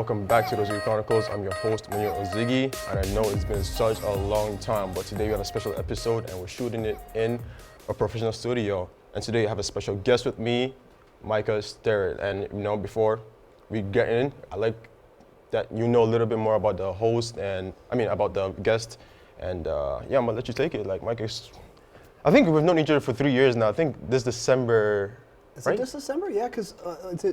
welcome back to the Ozigi Chronicles. I'm your host, Ozigi, and I know it's been such a long time, but today we have a special episode and we're shooting it in a professional studio. And today I have a special guest with me, Micah Sterrett. And before we get in, I like that you know a little bit more about the host about the guest. And I'm gonna let you take it. Like Micah, I think we've known each other for 3 years now. I think this December. Is it this December? Yeah, because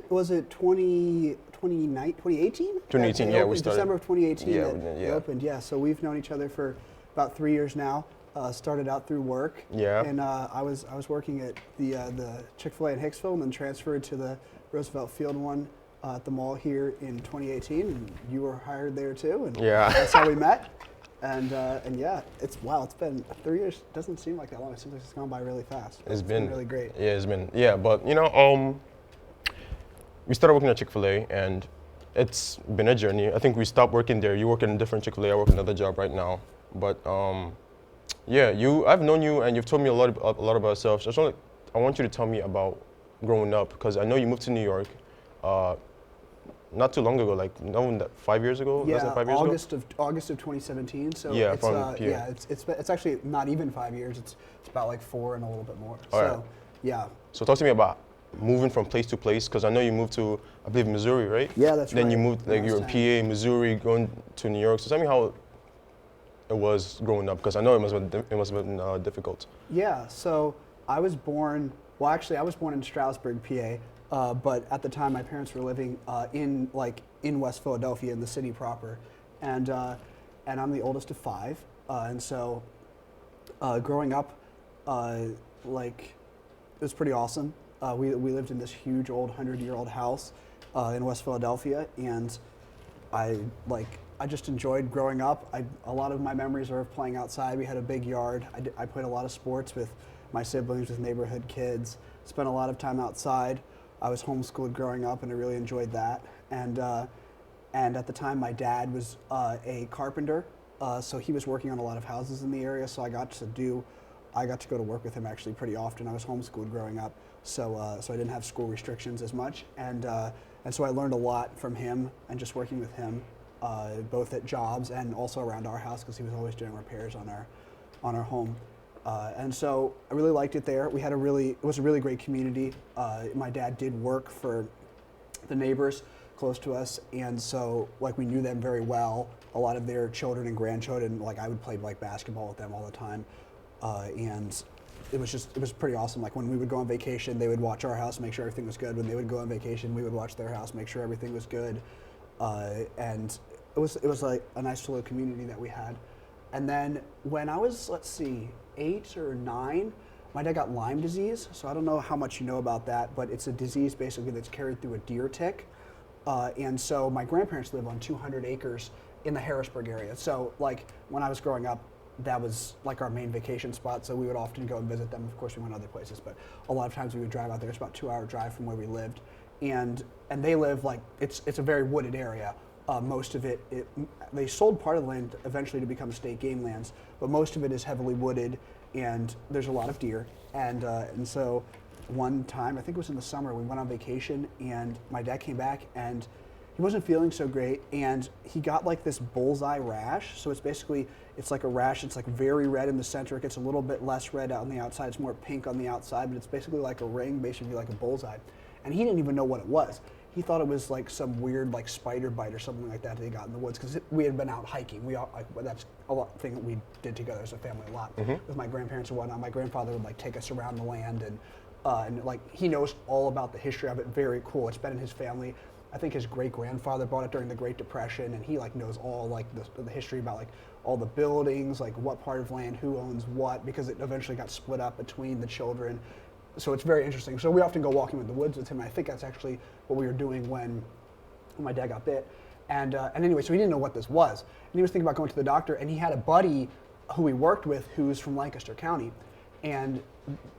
was it 2018? 2018, yeah, we started. December of 2018 yeah, we opened, yeah. So we've known each other for about 3 years now. Started out through work. Yeah. And I was working at the Chick-fil-A in Hicksville and then transferred to the Roosevelt Field one at the mall here in 2018. And you were hired there too. And yeah. That's how we met. And yeah, it's been 3 years. Doesn't seem like that long. It seems like it's gone by really fast. It's been really great. Yeah, it's been, but we started working at Chick-fil-A and it's been a journey. I think we stopped working there. You work in a different Chick-fil-A, I work another job right now. But I've known you and you've told me a lot about yourself. So I want you to tell me about growing up, because I know you moved to New York not too long ago, like 5 years ago? Yeah, less than 5 years ago? August of 2017. So yeah, it's, from PA. yeah, it's actually not even 5 years. It's about like 4 and a little bit more. All so right. yeah. So talk to me about moving from place to place, because I know you moved to, I believe, Missouri, right? Yeah, that's right. Then you moved, like you were in PA, Missouri, going to New York. So tell me how it was growing up, because I know it must have been difficult. Yeah, so I was born in Stroudsburg, PA, but at the time my parents were living in West Philadelphia, in the city proper, and I'm the oldest of 5, and so growing up, it was pretty awesome. We lived in this huge old 100-year-old house in West Philadelphia, and I just enjoyed growing up. A lot of my memories are of playing outside. We had a big yard. I played a lot of sports with my siblings, with neighborhood kids. Spent a lot of time outside. I was homeschooled growing up, and I really enjoyed that. And at the time, my dad was a carpenter, so he was working on a lot of houses in the area. So I got to go to work with him actually pretty often. I was homeschooled growing up, so I didn't have school restrictions as much, and so I learned a lot from him and just working with him, both at jobs and also around our house, because he was always doing repairs on our home. And so I really liked it there. It was a really great community. My dad did work for the neighbors close to us, and so we knew them very well. A lot of their children and grandchildren, I would play basketball with them all the time. And it was pretty awesome. When we would go on vacation, they would watch our house, make sure everything was good. When they would go on vacation, we would watch their house, make sure everything was good. And it was like a nice little community that we had. And then when I was, 8 or 9, my dad got Lyme disease. So I don't know how much you know about that, but it's a disease basically that's carried through a deer tick. And so my grandparents live on 200 acres in the Harrisburg area. So when I was growing up, that was our main vacation spot, so we would often go and visit them. Of course, we went other places, but a lot of times we would drive out there. It's about a 2-hour drive from where we lived, and they live it's a very wooded area. Most of it, they sold part of the land eventually to become state game lands, but most of it is heavily wooded, and there's a lot of deer. And so one time, I think it was in the summer, we went on vacation, and my dad came back, and he wasn't feeling so great, and he got this bullseye rash. So it's like a rash. It's very red in the center. It gets a little bit less red on the outside. It's more pink on the outside, but it's basically like a ring, basically like a bullseye. And he didn't even know what it was. He thought it was some weird spider bite or something like that he got in the woods, because we had been out hiking. That's a thing that we did together as a family a lot with my grandparents and whatnot. My grandfather would take us around the land, and he knows all about the history of it. Very cool. It's been in his family. I think his great-grandfather bought it during the Great Depression, and he knows all the history about all the buildings, what part of land, who owns what, because it eventually got split up between the children. So it's very interesting. So we often go walking in the woods with him, and I think that's actually what we were doing when my dad got bit. And anyway, so he didn't know what this was. And he was thinking about going to the doctor, and he had a buddy who he worked with who's from Lancaster County. And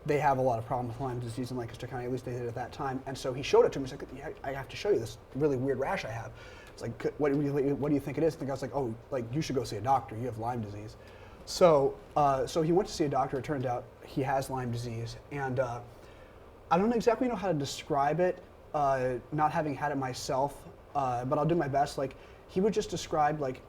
they have a lot of problems with Lyme disease in Lancaster County, at least they did at that time. And so he showed it to me. He's like, yeah, I have to show you this really weird rash I have. It's like, what do you think it is? And the guy's like, oh, you should go see a doctor. You have Lyme disease. So he went to see a doctor. It turned out he has Lyme disease. And I don't exactly know how to describe it, not having had it myself. but I'll do my best. Like, he would just describe like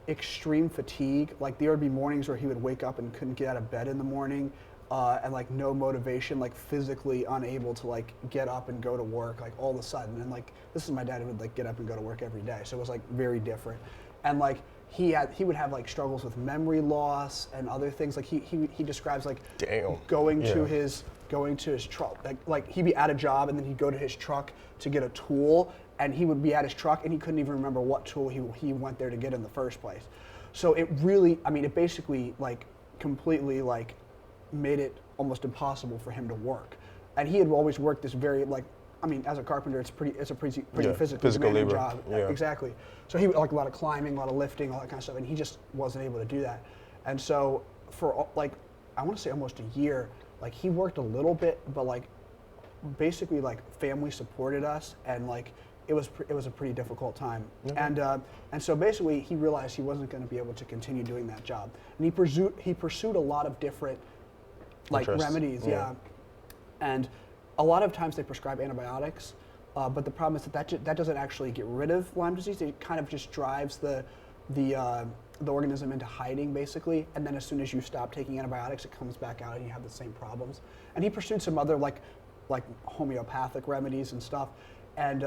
extreme fatigue. Like, there would be mornings where he would wake up and couldn't get out of bed in the morning, and like no motivation, like physically unable to like get up and go to work, like all of a sudden. And like, this is my dad who would like get up and go to work every day, so it was like very different. And like, he would have like struggles with memory loss and other things. Like he describes like going to his truck, like he'd be at a job and then he'd go to his truck to get a tool, and he would be at his truck and he couldn't even remember what tool he went there to get in the first place. So it really, I mean, it basically like completely like made it almost impossible for him to work. And he had always worked this very like, I mean, as a carpenter, it's a pretty physical labor job. Yeah. Exactly. So he would like a lot of climbing, a lot of lifting, all that kind of stuff, and he just wasn't able to do that. And so for like, I want to say almost a year, like he worked a little bit, but like basically like family supported us, and like it was a pretty difficult time. Mm-hmm. And so basically he realized he wasn't going to be able to continue doing that job, and he pursued a lot of different like remedies, and a lot of times they prescribe antibiotics, but the problem is that doesn't actually get rid of Lyme disease. It kind of just drives the organism into hiding, basically, and then as soon as you stop taking antibiotics, it comes back out and you have the same problems. And he pursued some other like homeopathic remedies and stuff, and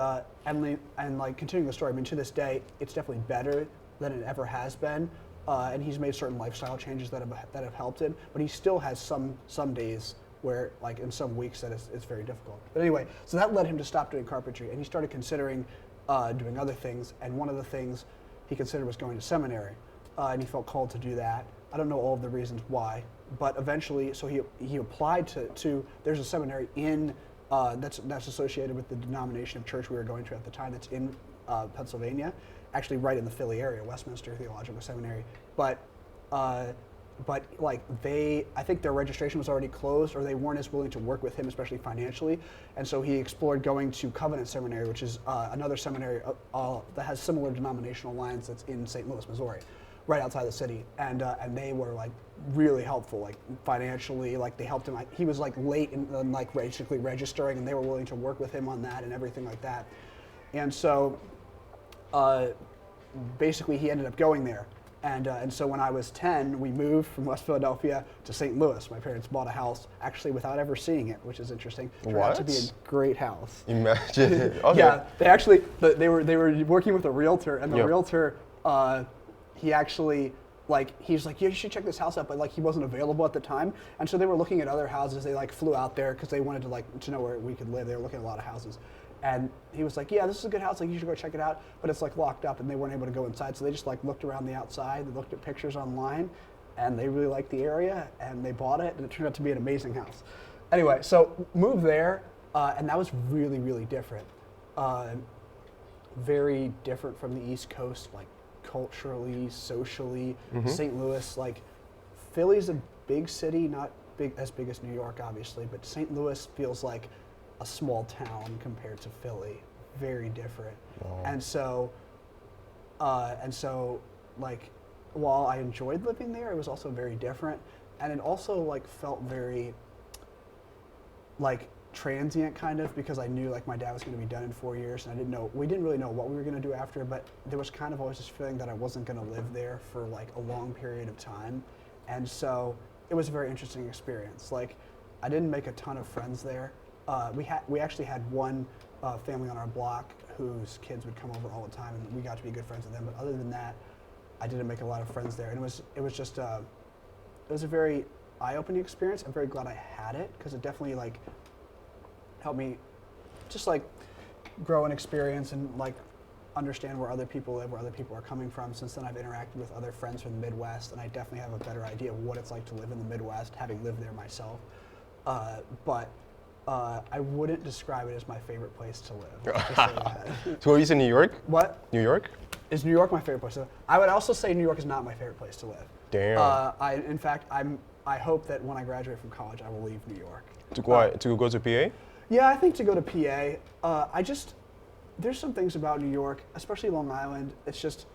like continuing the story. I mean, to this day, it's definitely better than it ever has been, and he's made certain lifestyle changes that have helped him. But he still has some days where, like, in some weeks that it's very difficult. But anyway, so that led him to stop doing carpentry, and he started considering doing other things. And one of the things he considered was going to seminary, and he felt called to do that. I don't know all of the reasons why, but eventually, so he applied to there's a seminary in that's associated with the denomination of church we were going to at the time. That's in Pennsylvania, actually right in the Philly area, Westminster Theological Seminary. But like I think their registration was already closed, or they weren't as willing to work with him, especially financially. And so he explored going to Covenant Seminary, which is another seminary that has similar denominational lines, that's in St. Louis, Missouri, right outside the city. And they were like really helpful, like financially, like they helped him. He was like late in like basically registering, and they were willing to work with him on that and everything like that. And so basically he ended up going there. And so when I was 10, we moved from West Philadelphia to St. Louis. My parents bought a house, actually without ever seeing it, which is interesting. It turned out to be a great house. Imagine. Okay. Yeah, they were working with a realtor, and the realtor, he actually, like, he was like, yeah, you should check this house out, but like he wasn't available at the time. And so they were looking at other houses. They like flew out there because they wanted to know where we could live. They were looking at a lot of houses. And he was like, yeah, this is a good house, like you should go check it out, but it's like locked up, and they weren't able to go inside. So they just like looked around the outside, they looked at pictures online, and they really liked the area, and they bought it, and it turned out to be an amazing house. Anyway, so moved there, and that was really, really different. Very different from the East Coast, like culturally, socially. Mm-hmm. St. Louis, like Philly's a big city, not as big as New York, obviously, but St. Louis feels like a small town compared to Philly, very different. Wow. And so like, while I enjoyed living there, it was also very different, and it also like felt very like transient kind of, because I knew like my dad was going to be done in 4 years, and we didn't really know what we were going to do after, but there was kind of always this feeling that I wasn't going to live there for like a long period of time, and so it was a very interesting experience. Like, I didn't make a ton of friends there. We actually had one family on our block whose kids would come over all the time, and we got to be good friends with them. But other than that, I didn't make a lot of friends there, and it was a very eye-opening experience. I'm very glad I had it, because it definitely like helped me just like grow and experience and like understand where other people live, where other people are coming from. Since then, I've interacted with other friends from the Midwest, and I definitely have a better idea of what it's like to live in the Midwest, having lived there myself. But I wouldn't describe it as my favorite place to live. Just say that. So are you in New York? What? New York? Is New York my favorite place to live? I would also say New York is not my favorite place to live. Damn. In fact, I hope that when I graduate from college, I will leave New York. To go to PA? Yeah, I think to go to PA. There's some things about New York, especially Long Island. It's just,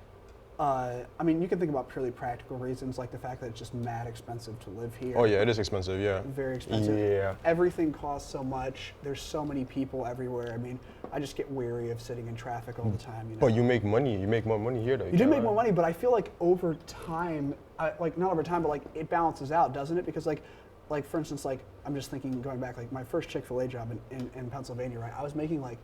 I mean, you can think about purely practical reasons, like the fact that it's just mad expensive to live here. Oh yeah, it is expensive, yeah. Very expensive. Yeah. Everything costs so much. There's so many people everywhere. I mean, I just get weary of sitting in traffic all the time. You know? But you make money. You make more money here, though. You do make more money, but I feel like over time, like not over time, but like it balances out, doesn't it? Because like for instance, like I'm just thinking going back, like my first Chick-fil-A job in Pennsylvania, right? I was making like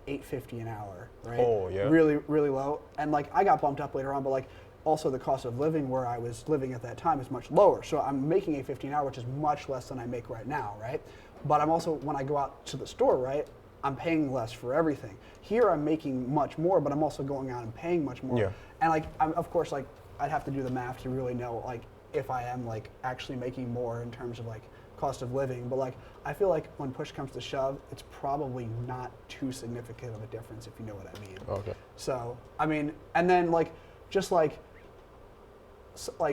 $8.50 an hour, right? Oh, yeah. Really, really low. And like I got bumped up later on, but like also the cost of living where I was living at that time is much lower. So I'm making $8.50 an hour, which is much less than I make right now, right? But I'm also, when I go out to the store, right, I'm paying less for everything. Here I'm making much more, but I'm also going out and paying much more. Yeah. And like, of course, like I'd have to do the math to really know like if I am like actually making more in terms of like cost of living. But like, I feel like when push comes to shove, it's probably not too significant of a difference, if you know what I mean. Okay. So, I mean, and then like, just like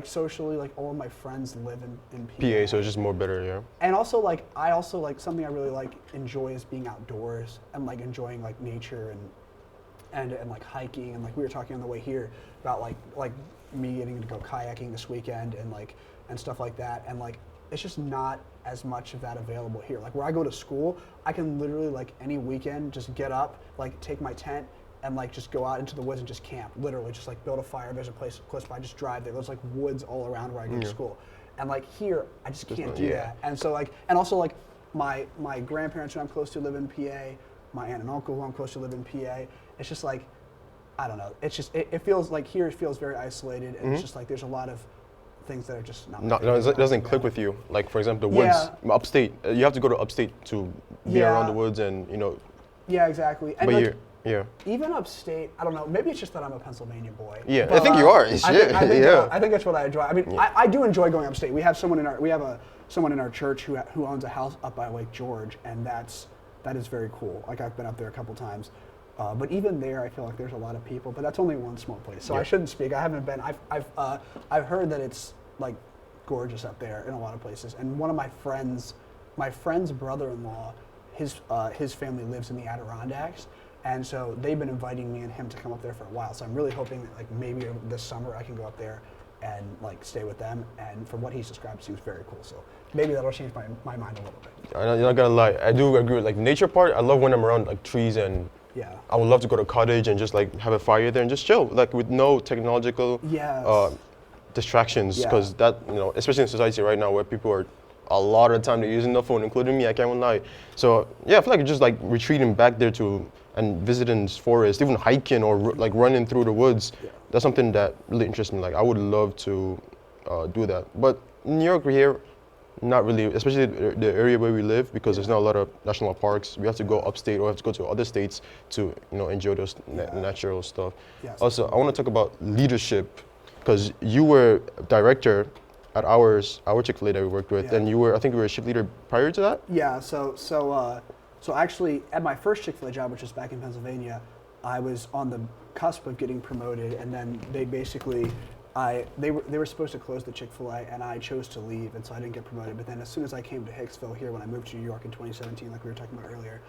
socially, like all of my friends live in PA. So it's just more better, yeah. And also like, I also like something I really like enjoy is being outdoors and like enjoying like nature and like hiking, and like we were talking on the way here about like me getting to go kayaking this weekend and stuff like that, and like it's just not as much of that available here. Like where I go to school, I can literally like any weekend just get up, like take my tent and like just go out into the woods and just camp. Literally just like build a fire. There's a place close by, just drive there. There's like woods all around where I go to school. And like here, I just can't do that. And so like, and also like my grandparents who I'm close to live in PA, my aunt and uncle who I'm close to live in PA. It's just like, I don't know. It's just, it feels like here it feels very isolated, and it's just like there's a lot of things that are just not. No, it doesn't click with you. Like for example, the woods, upstate. You have to go to upstate to be around the woods, and you know. Yeah, exactly. And but like, yeah. Even upstate, I don't know. Maybe it's just that I'm a Pennsylvania boy. Yeah, I think you are. I think that's what I enjoy. I mean, I do enjoy going upstate. We have someone someone in our church who owns a house up by Lake George, and that is very cool. Like I've been up there a couple times. But even there, I feel like there's a lot of people. But that's only one small place, so I shouldn't speak. I haven't been. I've heard that it's like gorgeous up there in a lot of places. And one of my friend's brother-in-law, his family lives in the Adirondacks, and so they've been inviting me and him to come up there for a while. So I'm really hoping that like maybe this summer I can go up there and like stay with them. And from what he's described, it seems very cool. So maybe that'll change my mind a little bit. You're not gonna lie. I do agree with like nature part. I love when I'm around like trees and. Yeah. I would love to go to a cottage and just like have a fire there and just chill, like with no technological distractions, because that, you know, especially in society right now where people are a lot of the time they're using the phone, including me, I can't lie. So yeah, I feel like just like retreating back there and visiting this forest, even hiking or like running through the woods, that's something that really interests me. Like I would love to do that. But in New York here, not really, especially the area where we live, because there's not a lot of national parks. We have to go upstate or have to go to other states to, you know, enjoy those natural stuff. Yes. Also, I want to talk about leadership, because you were director at our Chick-fil-A that we worked with, and I think you were a shift leader prior to that? Yeah, so actually at my first Chick-fil-A job, which was back in Pennsylvania, I was on the cusp of getting promoted, and then they basically, they were supposed to close the Chick-fil-A, and I chose to leave, and so I didn't get promoted. But then as soon as I came to Hicksville here, when I moved to New York in 2017, like we were talking about earlier,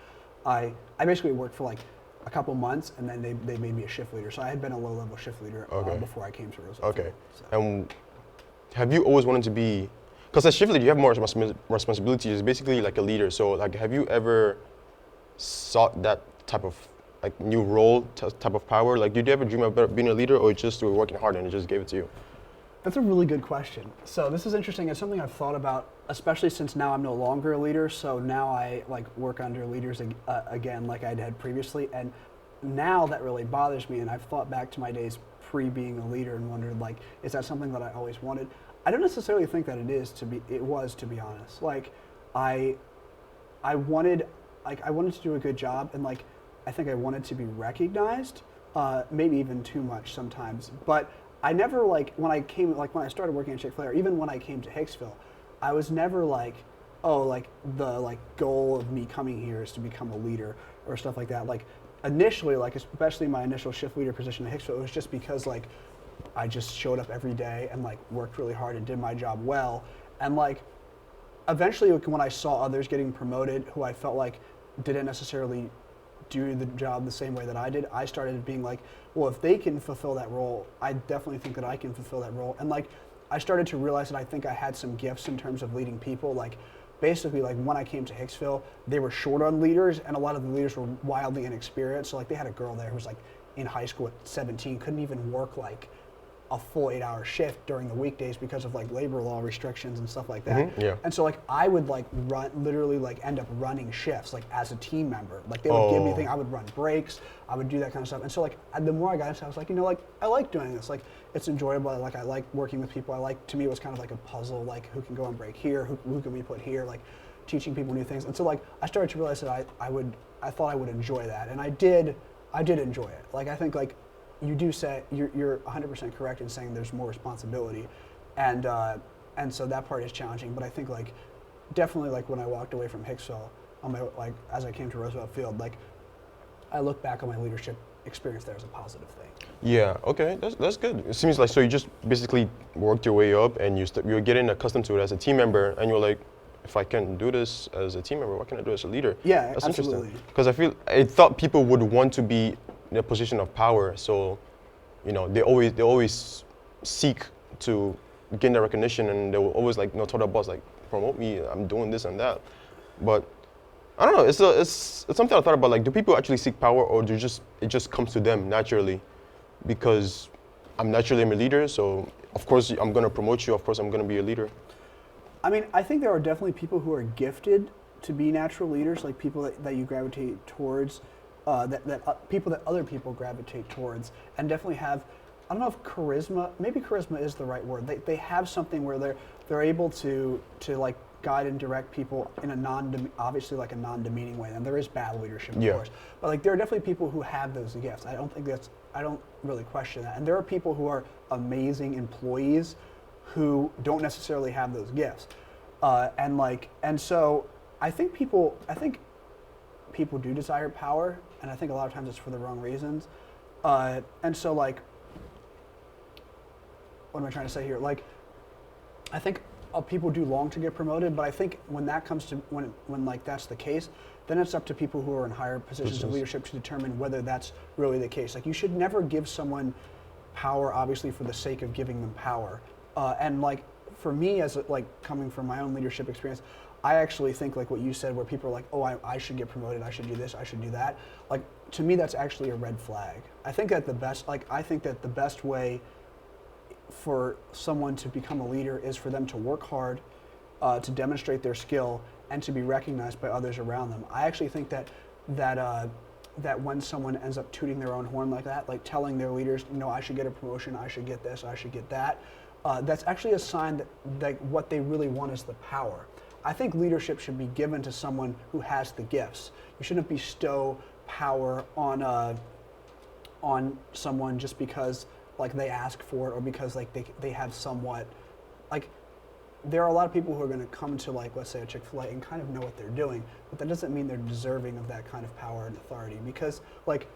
I basically worked for like a couple months, and then they made me a shift leader. So I had been a low-level shift leader before I came to Roosevelt. Okay. So. And have you always wanted to be, because as shift leader, you have more responsibilities. It's basically like a leader. So like, have you ever sought that type of like new role, type of power? Like, did you ever dream about being a leader, or just you were working hard and it just gave it to you? That's a really good question. So this is interesting. It's something I've thought about, especially since now I'm no longer a leader. So now I like work under leaders again, like I had previously. And now that really bothers me. And I've thought back to my days pre-being a leader and wondered, like, is that something that I always wanted? I don't necessarily think that it was, to be honest. Like, I wanted to do a good job, and like, I think I wanted to be recognized, maybe even too much sometimes. But I never, like, when I started working at Chick-fil-A, or even when I came to Hicksville, I was never like, oh, like the like goal of me coming here is to become a leader or stuff like that. Like initially, like especially my initial shift leader position at Hicksville, it was just because like I just showed up every day and like worked really hard and did my job well. And like eventually when I saw others getting promoted who I felt like didn't necessarily do the job the same way that I did, I started being like, well, if they can fulfill that role, I definitely think that I can fulfill that role. And like, I started to realize that I think I had some gifts in terms of leading people. Like, basically like when I came to Hicksville, they were short on leaders, and a lot of the leaders were wildly inexperienced. So like they had a girl there who was like in high school at 17, couldn't even work like a full 8-hour shift during the weekdays because of like labor law restrictions and stuff like that. Yeah. And so like I would like literally like end up running shifts like as a team member. Like they would give me things, I would run breaks, I would do that kind of stuff. And so like the more I got into it, I was like, you know, like I like doing this. Like it's enjoyable. Like I like working with people. To me it was kind of like a puzzle, like who can go on break here, who can we put here, like teaching people new things. And so like I started to realize that I thought I would enjoy that. And I did enjoy it. Like I think like you do say you're 100% correct in saying there's more responsibility, and so that part is challenging. But I think like definitely like when I walked away from Hicksville, like as I came to Roosevelt Field, like I look back on my leadership experience there as a positive thing. Yeah. Okay. That's good. It seems like so you just basically worked your way up, and you're getting accustomed to it as a team member, and you're like, if I can do this as a team member, what can I do as a leader? Yeah, that's absolutely. Interesting. Because I thought people would want to be in a position of power, so you know they always seek to gain the recognition, and they will always like tell their boss like promote me, I'm doing this and that. But I don't know, it's something I thought about, like do people actually seek power, or it just comes to them naturally? Because I'm naturally a leader, so of course I'm gonna promote you, of course I'm gonna be a leader. I mean, I think there are definitely people who are gifted to be natural leaders, like people that you gravitate towards, people that other people gravitate towards, and definitely have, I don't know if charisma, maybe charisma is the right word. They have something where they're able to like guide and direct people in a obviously like a non-demeaning way. And there is bad leadership, of course, but like there are definitely people who have those gifts. I don't really question that. And there are people who are amazing employees who don't necessarily have those gifts, and so I think people do desire power, and I think a lot of times it's for the wrong reasons, and so like, what am I trying to say here? Like, I think people do long to get promoted, but I think when that comes to when like that's the case, then it's up to people who are in higher positions of leadership to determine whether that's really the case. Like you should never give someone power, obviously, for the sake of giving them power. And like for me, as like coming from my own leadership experience, I actually think like what you said, where people are like, oh, I should get promoted, I should do this, I should do that. Like to me, that's actually a red flag. I think that the best way for someone to become a leader is for them to work hard, to demonstrate their skill, and to be recognized by others around them. I actually think that when someone ends up tooting their own horn like that, like telling their leaders, I should get a promotion, I should get this, I should get that, that's actually a sign that what they really want is the power. I think leadership should be given to someone who has the gifts. You shouldn't bestow power on someone just because like they ask for it, or because like they have somewhat, like there are a lot of people who are going to come to like, let's say a Chick-fil-A and kind of know what they're doing, but that doesn't mean they're deserving of that kind of power and authority, because like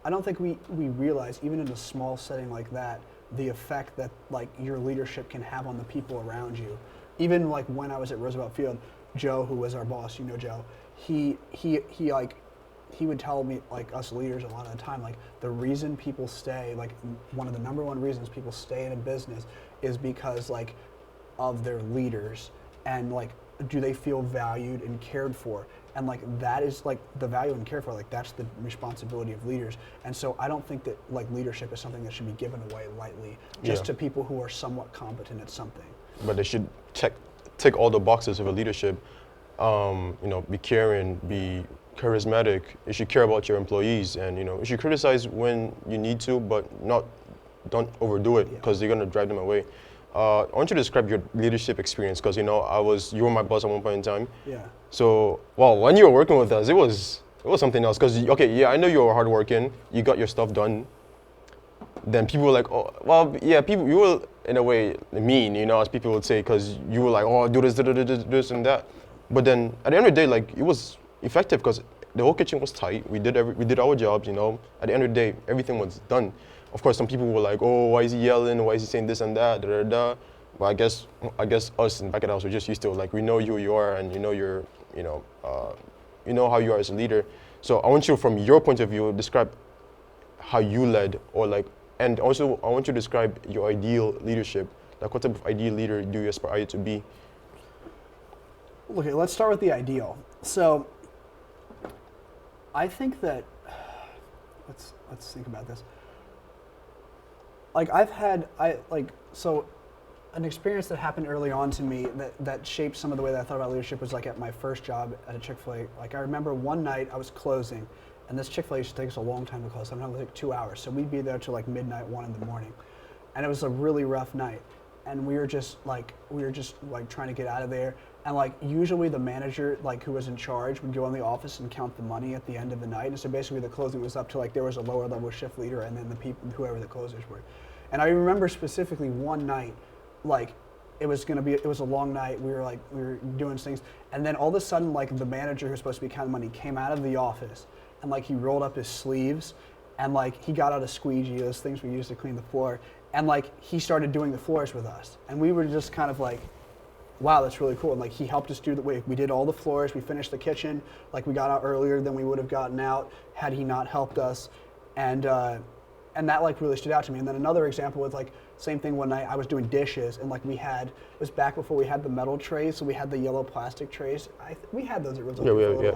I don't think we realize, even in a small setting like that, the effect that like your leadership can have on the people around you. Even like when I was at Roosevelt Field, Joe, who was our boss, Joe, he would tell me, like us leaders a lot of the time, like the reason people stay, like one of the number one reasons people stay in a business is because like of their leaders, and like do they feel valued and cared for, and like that is like the value and care for, like that's the responsibility of leaders. And so I don't think that like leadership is something that should be given away lightly just to people who are somewhat competent at something. But they should tick all the boxes of a leadership. Be caring, be charismatic. You should care about your employees, and you should criticize when you need to, but don't overdo it, because you're gonna drive them away. I want you to describe your leadership experience, because you were my boss at one point in time. Yeah. So when you were working with us, it was something else. Because I know you were hardworking. You got your stuff done. Then people were like, oh, well, yeah, people, you were in a way mean, as people would say, because you were like, oh, do this and that. But then at the end of the day, like it was effective, because the whole kitchen was tight. We did our jobs, At the end of the day, everything was done. Of course, some people were like, oh, why is he yelling? Why is he saying this and that? Da, da, da. But I guess us in back at the house, we're just used to it. Like we know who you are, and you know how you are as a leader. So I want you, from your point of view, describe how you led, and also I want you to describe your ideal leadership. Like what type of ideal leader do you aspire to be? Okay, let's start with the ideal. So I think that, let's think about this. Like an experience that happened early on to me that shaped some of the way that I thought about leadership was like at my first job at a Chick-fil-A. Like I remember one night I was closing, and this Chick-fil-A used to take us a long time to close, sometimes like 2 hours. So we'd be there till like midnight, 1 in the morning. And it was a really rough night. And we were just like trying to get out of there. And like usually the manager, like who was in charge, would go in the office and count the money at the end of the night. And so basically the closing was up to like there was a lower level shift leader and then the people, whoever the closers were. And I remember specifically one night, like it was a long night. We were doing things, and then all of a sudden, like the manager who's supposed to be counting money came out of the office, and like he rolled up his sleeves, and like he got out a squeegee, those things we use to clean the floor, and like he started doing the floors with us, and we were just kind of like, wow, that's really cool. And like he helped us do we did all the floors, we finished the kitchen, like we got out earlier than we would have gotten out had he not helped us, and that like really stood out to me. And then another example was like same thing one night I was doing dishes, and like it was back before we had the metal trays, so we had the yellow plastic trays. We had those at Rizzo.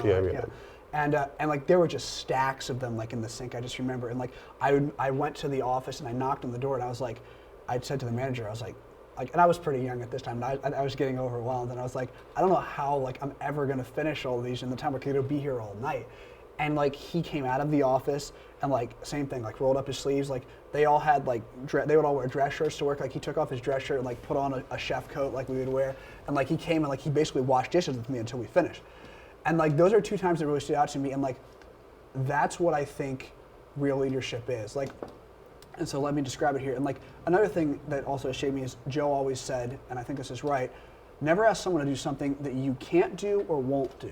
Yeah. And like there were just stacks of them like in the sink. I just remember, and like I went to the office and I knocked on the door, and I said to the manager, I was like, and I was pretty young at this time, and I was getting overwhelmed, and I was like, I don't know how like I'm ever gonna finish all of these in the time we're gonna be here all night. And like he came out of the office and like same thing, like rolled up his sleeves, like they all had like they would all wear dress shirts to work. Like he took off his dress shirt and like put on a chef coat like we would wear, and like he came and like he basically washed dishes with me until we finished. And like those are two times that really stood out to me, and like that's what I think real leadership is. Like, and so let me describe it here. And like another thing that also shaped me is Joe always said, and I think this is right, never ask someone to do something that you can't do or won't do.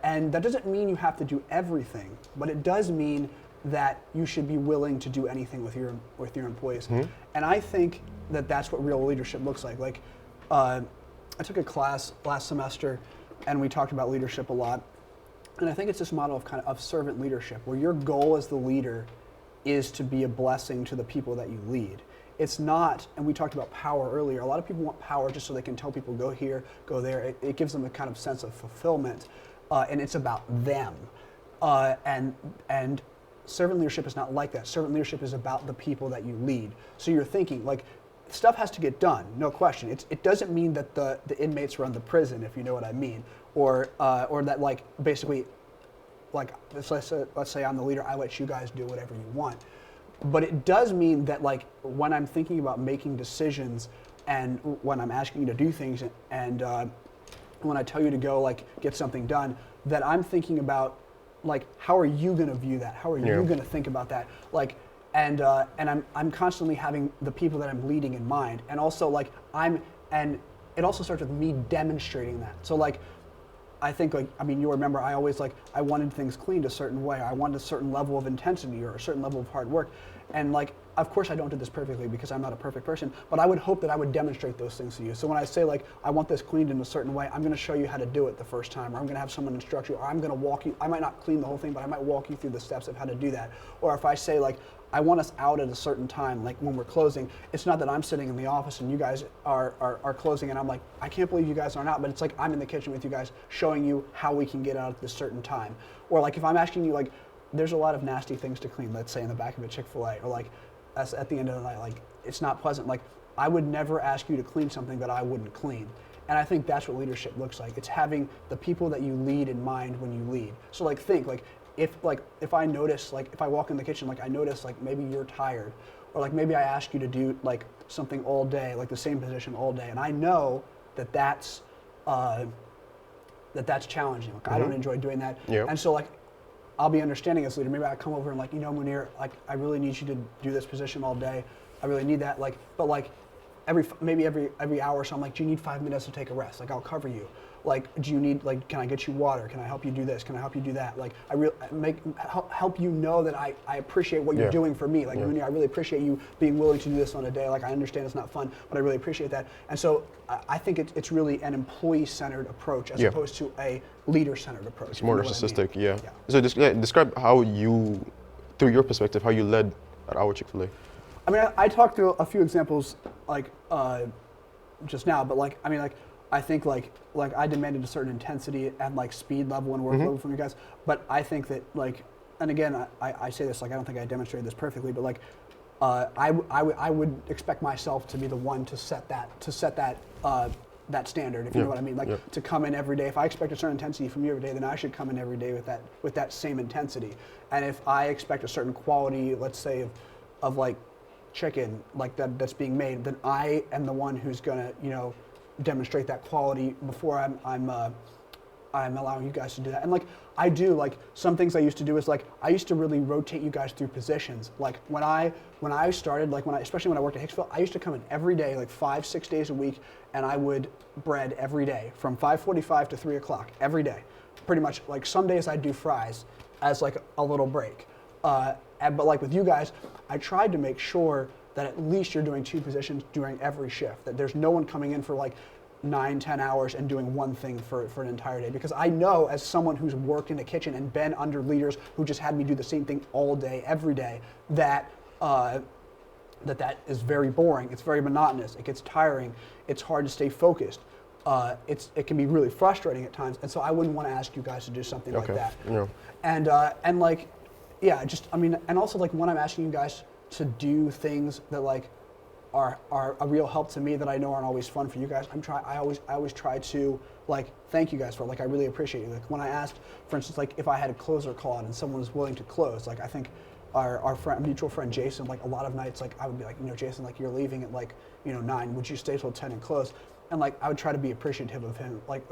And that doesn't mean you have to do everything, but it does mean that you should be willing to do anything with your employees. Mm-hmm. And I think that that's what real leadership looks like. Like, I took a class last semester, and we talked about leadership a lot. And I think it's this model of servant leadership, where your goal as the leader is to be a blessing to the people that you lead. It's not, and we talked about power earlier, a lot of people want power just so they can tell people go here, go there. It gives them a kind of sense of fulfillment, and it's about them. And servant leadership is not like that. Servant leadership is about the people that you lead. So you're thinking, like, stuff has to get done, no question. It doesn't mean that the inmates run the prison, if you know what I mean, or that like basically, like let's say I'm the leader, I let you guys do whatever you want. But it does mean that like when I'm thinking about making decisions and when I'm asking you to do things and when I tell you to go like get something done, that I'm thinking about like how are you going to view that? How are you going to think about that? Like and I'm constantly having the people that I'm leading in mind, and also like and it also starts with me demonstrating that. So like I think like, I mean, you'll remember I always like, I wanted things cleaned a certain way. I wanted a certain level of intensity or a certain level of hard work. And like, of course I don't do this perfectly because I'm not a perfect person, but I would hope that I would demonstrate those things to you. So when I say like, I want this cleaned in a certain way, I'm gonna show you how to do it the first time, or I'm gonna have someone instruct you, or I'm gonna walk you, I might not clean the whole thing, but I might walk you through the steps of how to do that. Or if I say like, I want us out at a certain time, like when we're closing, it's not that I'm sitting in the office and you guys are closing and I'm like, I can't believe you guys aren't out, but it's like I'm in the kitchen with you guys showing you how we can get out at this certain time. Or like if I'm asking you like, there's a lot of nasty things to clean, let's say in the back of a Chick-fil-A, or like at the end of the night, like it's not pleasant. Like I would never ask you to clean something that I wouldn't clean. And I think that's what leadership looks like. It's having the people that you lead in mind when you lead. So like think like, if I notice, like if I walk in the kitchen, like I notice like maybe you're tired, or like maybe I ask you to do like something all day, like the same position all day, and I know that that's challenging. Like I don't enjoy doing that, and so like I'll be understanding as a leader. Maybe I come over and like, you know, Munir, like I really need you to do this position all day. I really need that. Like, but like maybe every hour or so, I'm like, do you need 5 minutes to take a rest? Like I'll cover you. Like, do you need, like, can I get you water? Can I help you do this? Can I help you do that? Like, help you know that I appreciate what you're doing for me. Like, Munir, I really appreciate you being willing to do this on a day. Like, I understand it's not fun, but I really appreciate that. And so I think it's really an employee-centered approach as opposed to a leader-centered approach. It's more narcissistic, yeah. So describe how you, through your perspective, how you led at our Chick-fil-A. I mean, I talked through a few examples, like, just now, but like, I mean, like, I think like I demanded a certain intensity and like speed level and work level from you guys, but I think that like, and again, I say this like I don't think I demonstrated this perfectly, but like I would expect myself to be the one to set that standard, if you know what I mean. Like to come in every day. If I expect a certain intensity from you every day, then I should come in every day with that same intensity. And if I expect a certain quality, let's say of like chicken, like that's being made, then I am the one who's gonna, demonstrate that quality before I'm allowing you guys to do that. And like I do, like some things I used to do is like I used to really rotate you guys through positions. Like when I started, like especially when I worked at Hicksville, I used to come in every day, like 5-6 days a week, and I would bread every day from 5:45 to 3 o'clock every day. Pretty much, like some days I'd do fries as like a little break. But like with you guys, I tried to make sure that at least you're doing 2 positions during every shift, that there's no one coming in for like 9-10 hours and doing one thing for an entire day. Because I know, as someone who's worked in a kitchen and been under leaders who just had me do the same thing all day, every day, that is very boring. It's very monotonous. It gets tiring. It's hard to stay focused. It can be really frustrating at times. And so I wouldn't want to ask you guys to do something like that. Yeah. And like, yeah, just, I mean, and also like when I'm asking you guys to do things that like are a real help to me that I know aren't always fun for you guys, I always try to like thank you guys for it. Like I really appreciate you. Like when I asked, for instance, like if I had a closer call on and someone was willing to close, like I think our mutual friend Jason, like a lot of nights, like I would be like, Jason, like you're leaving at like 9. Would you stay till 10 and close? And like I would try to be appreciative of him, like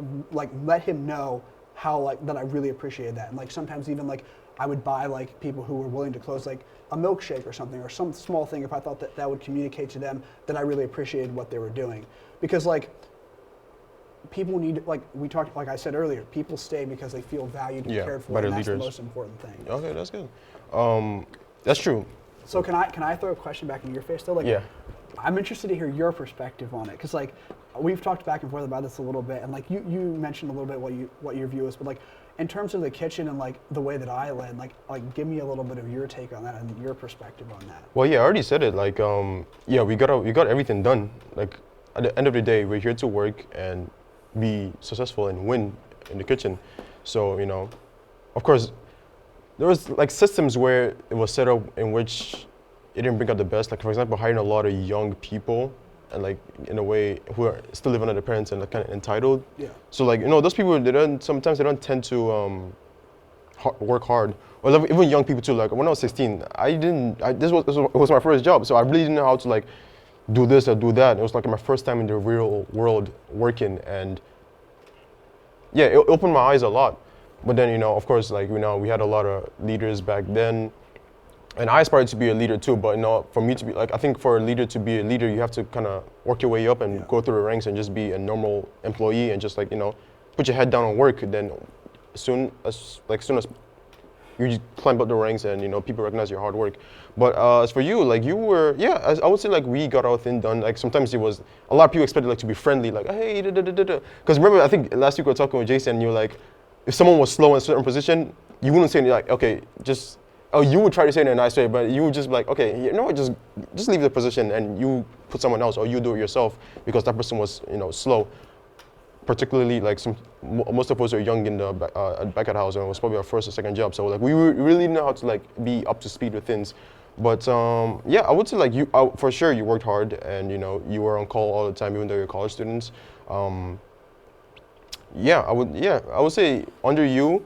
let him know how like that I really appreciated that. And like sometimes even like I would buy like people who were willing to close like a milkshake or something, or some small thing if I thought that would communicate to them that I really appreciated what they were doing. Because like people need, like we talked, like I said earlier, people stay because they feel valued and cared for, and that's the most important thing. Okay, that's good. That's true. So can I throw a question back in your face though? Like, yeah. I'm interested to hear your perspective on it, because like we've talked back and forth about this a little bit, and like you mentioned a little bit what your view is, but like in terms of the kitchen and like the way that I led, like give me a little bit of your take on that and your perspective on that. Well, yeah, I already said it. Like, we got everything done. Like at the end of the day, we're here to work and be successful and win in the kitchen. So of course, there was like systems where it was set up in which it didn't bring out the best. Like for example, hiring a lot of young people, and like in a way who are still living under their parents and like kind of entitled. Yeah. So like those people, sometimes they don't tend to work hard. Or like, even young people too. Like when I was 16, this was my first job, so I really didn't know how to like do this or do that. It was like my first time in the real world working, and yeah, it opened my eyes a lot. But then of course, like we had a lot of leaders back then. And I aspired to be a leader too, but for me to be like, I think for a leader to be a leader, you have to kind of work your way up and go through the ranks and just be a normal employee and just like put your head down and work. Then as soon as you just climb up the ranks and people recognize your hard work. But as for you, like you were, I would say like we got our thing done. Like sometimes it was a lot of people expected like to be friendly, like hey, because remember I think last week we were talking with Jason, and you were like, if someone was slow in a certain position, you wouldn't say anything, like okay, just. Oh, you would try to say it in a nice way, but you would just be like, okay, just leave the position and you put someone else, or you do it yourself, because that person was, slow. Particularly, like most of us are young in the back at house, and it was probably our first or second job. So like we really know how to like be up to speed with things. But I would say like for sure you worked hard, and you were on call all the time, even though you're college students. I would say under you,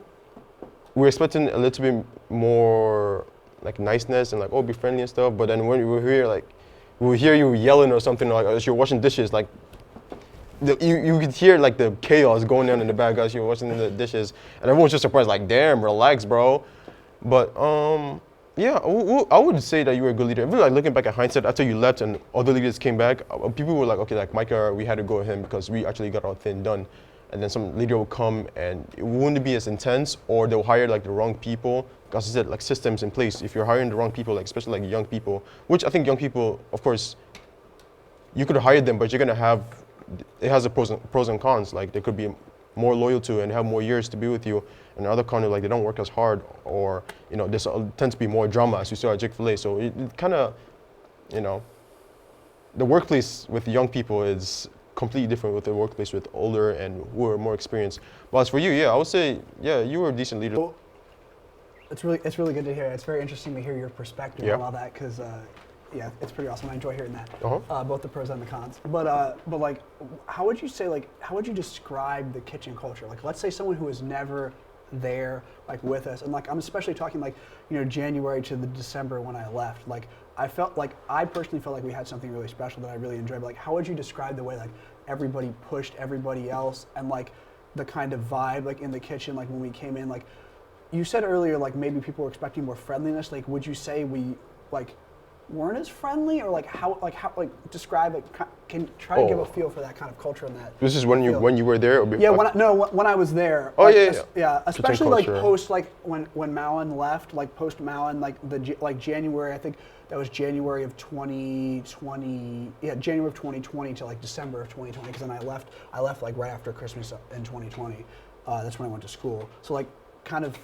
we're expecting a little bit more like niceness and like be friendly and stuff. But then when we were here, like we would hear you yelling or something, like as you're washing dishes, like you could hear like the chaos going on in the back as you're washing the dishes, and everyone's just surprised, like damn, relax, bro. But I would say that you were a good leader. Even like looking back at hindsight, after you left and other leaders came back, people were like, okay, like Micah, we had to go with him because we actually got our thing done. And then some leader will come and it wouldn't be as intense, or they'll hire like the wrong people. Because I said like systems in place. If you're hiring the wrong people, like especially like young people, which I think young people, of course, you could hire them, but you're gonna have, it has a pros and cons. Like they could be more loyal to and have more years to be with you. And the other con is like they don't work as hard, or there tends to be more drama, as you saw at Chick-fil-A. So it kind of, the workplace with young people is completely different with the workplace with older and who are more experienced. But as for you, yeah, I would say, yeah, you were a decent leader. Well, it's really good to hear. It's very interesting to hear your perspective on all that because, yeah, it's pretty awesome. I enjoy hearing that, both the pros and the cons. But like, how would you describe the kitchen culture? Like, let's say someone who was never there, like with us, and like I'm especially talking like, January to the December when I left. Like, I personally felt like we had something really special that I really enjoyed. But like, how would you describe the way like everybody pushed everybody else and like the kind of vibe like in the kitchen, like when we came in, like you said earlier, like maybe people were expecting more friendliness. Like, would you say we like weren't as friendly, or like how describe it? Can try to give a feel for that kind of culture and that. This is when you were there. Or yeah, when I was there. Oh like, yeah. Especially like post like when Malin left, like post Malin, like January. I think that was January of 2020. Yeah, January of 2020 to like December of 2020. Because then I left like right after Christmas in 2020. That's when I went to school. So like, kind of,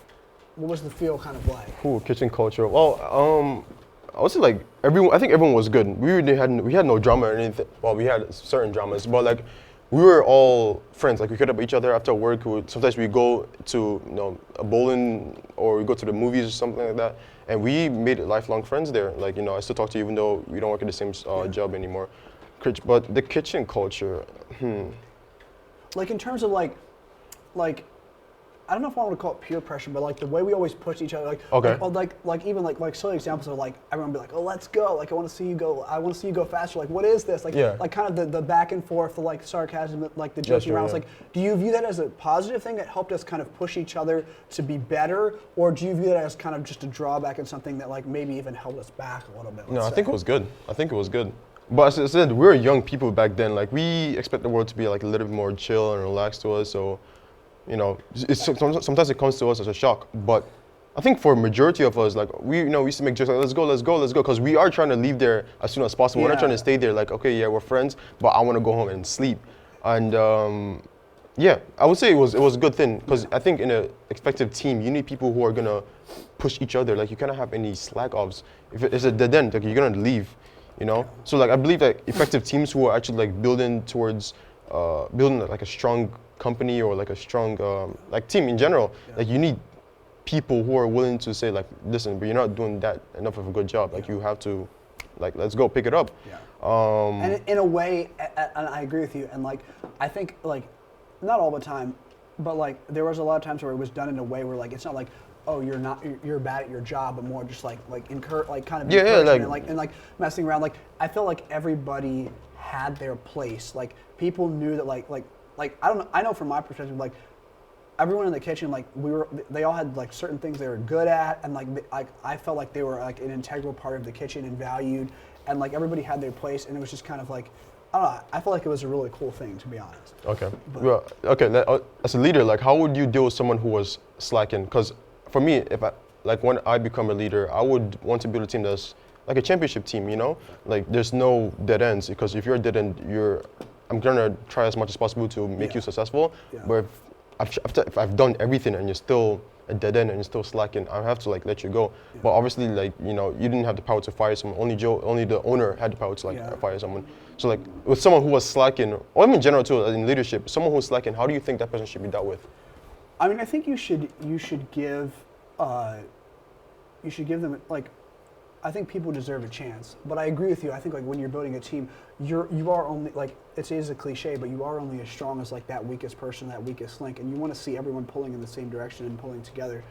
what was the feel kind of like? Cool kitchen culture. Well, I would say like I think everyone was good. We had no drama or anything. Well, we had certain dramas, but like we were all friends. Like we could help each other after work. Sometimes we go to a bowling or we go to the movies or something like that. And we made lifelong friends there. Like I still talk to you even though we don't work at the same job anymore. But the kitchen culture, Like in terms of like. I don't know if I want to call it peer pressure, but like the way we always push each other, like even like silly examples of like everyone be like, oh, let's go, like I want to see you go faster, like what is this, like kind of the back and forth, the like sarcasm, like the joking around. It's like, do you view that as a positive thing that helped us kind of push each other to be better, or do you view that as kind of just a drawback and something that like maybe even held us back a little bit? No, I think it was good. But as I said, we were young people back then. Like we expect the world to be like a little bit more chill and relaxed to us. So. Sometimes it comes to us as a shock, but I think for a majority of us, like we used to make jokes like, let's go, because we are trying to leave there as soon as possible. We're not trying to stay there like, okay, yeah, we're friends, but I want to go home and sleep. And I would say it was a good thing, because I think in an effective team, you need people who are gonna push each other. Like you cannot have any slack offs. If it's a dead end, like you're gonna leave, So like I believe that effective teams who are actually like building towards building like a strong company or like a strong like team in general, like you need people who are willing to say like, listen, but you're not doing that enough of a good job. Like you have to, like, let's go pick it up. And in a way, and I agree with you. And like, I think like, not all the time, but like there was a lot of times where it was done in a way where like it's not like, oh, you're bad at your job, but more just like kind of encouragement and messing around. Like I felt like everybody had their place. Like people knew that like I don't know. I know from my perspective, like everyone in the kitchen, like they all had like certain things they were good at, and like I felt like they were like an integral part of the kitchen and valued, and like everybody had their place, and it was just kind of like, I don't know. I felt like it was a really cool thing, to be honest. Okay. As a leader, like how would you deal with someone who was slacking? Because for me, when I become a leader, I would want to build a team that's like a championship team. Like there's no dead ends, because if you're a dead end, I'm gonna try as much as possible to make you successful. But if I've done everything and you're still a dead end and you're still slacking, I have to like let you go. But obviously, like you didn't have the power to fire someone. Only the owner had the power to like fire someone. So like with someone who was slacking, or even in general too, in leadership, someone who's slacking, how do you think that person should be dealt with? I mean, I think you should give them like. I think people deserve a chance, but I agree with you. I think like when you're building a team, you are only like, it is a cliche, but you are only as strong as like that weakest person, that weakest link, and you want to see everyone pulling in the same direction and pulling together.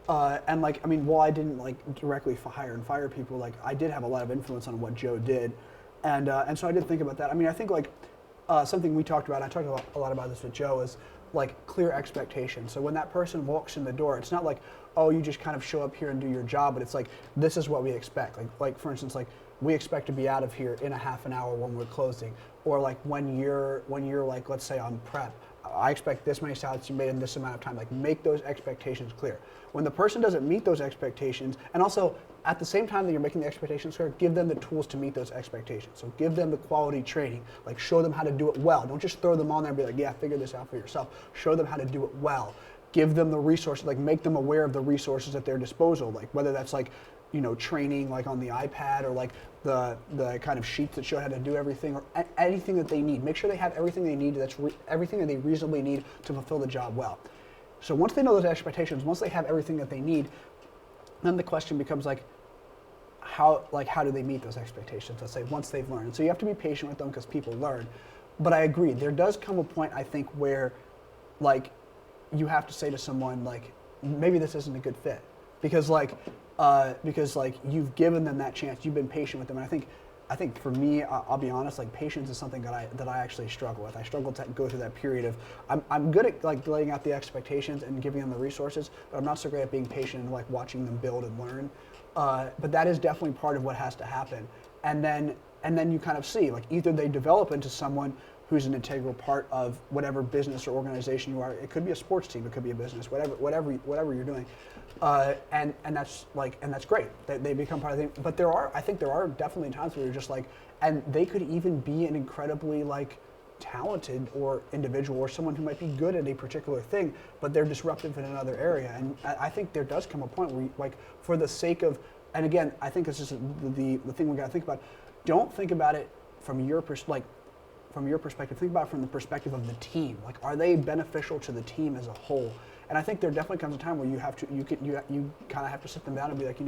And like, I mean, while I didn't like directly fire people, like I did have a lot of influence on what Joe did, and so I did think about that. I mean, I think like something we talked about, I talked a lot about this with Joe, is like clear expectations. So when that person walks in the door, it's not like, oh, you just kind of show up here and do your job, but it's like, this is what we expect. Like for instance, like we expect to be out of here in a half an hour when we're closing, or like when you're like, let's say on prep, I expect this many salads to be made in this amount of time. Like make those expectations clear. When the person doesn't meet those expectations, and also at the same time that you're making the expectations clear, give them the tools to meet those expectations. So give them the quality training, like show them how to do it well. Don't just throw them on there and be like, yeah, figure this out for yourself. Show them how to do it well. Give them the resources, like make them aware of the resources at their disposal, like whether that's like training like on the iPad, or like the kind of sheets that show how to do everything, or anything that they need. Make sure they have everything they need, everything that they reasonably need to fulfill the job well. So once they know those expectations, once they have everything that they need, then the question becomes like, how do they meet those expectations? Let's say once they've learned. So you have to be patient with them because people learn. But I agree, there does come a point, I think, where like you have to say to someone like, maybe this isn't a good fit, because you've given them that chance, you've been patient with them. And I think for me, I'll be honest, like patience is something that I actually struggle with. I struggle to go through that period of, I'm good at like laying out the expectations and giving them the resources, but I'm not so great at being patient and like watching them build and learn. But that is definitely part of what has to happen. And then you kind of see, like, either they develop into someone who's an integral part of whatever business or organization you are. It could be a sports team, it could be a business, whatever you're doing. And that's great. They become part of the, but I think there are definitely times where you're just like, and they could even be an incredibly like talented or individual or someone who might be good at a particular thing, but they're disruptive in another area. And I think there does come a point where you, like, for the sake of, and again, I think this is the thing we got to think about. Don't think about it from your perspective. Think about it from the perspective of the team. Like, are they beneficial to the team as a whole? And I think there definitely comes a time where you kind of have to sit them down and be like,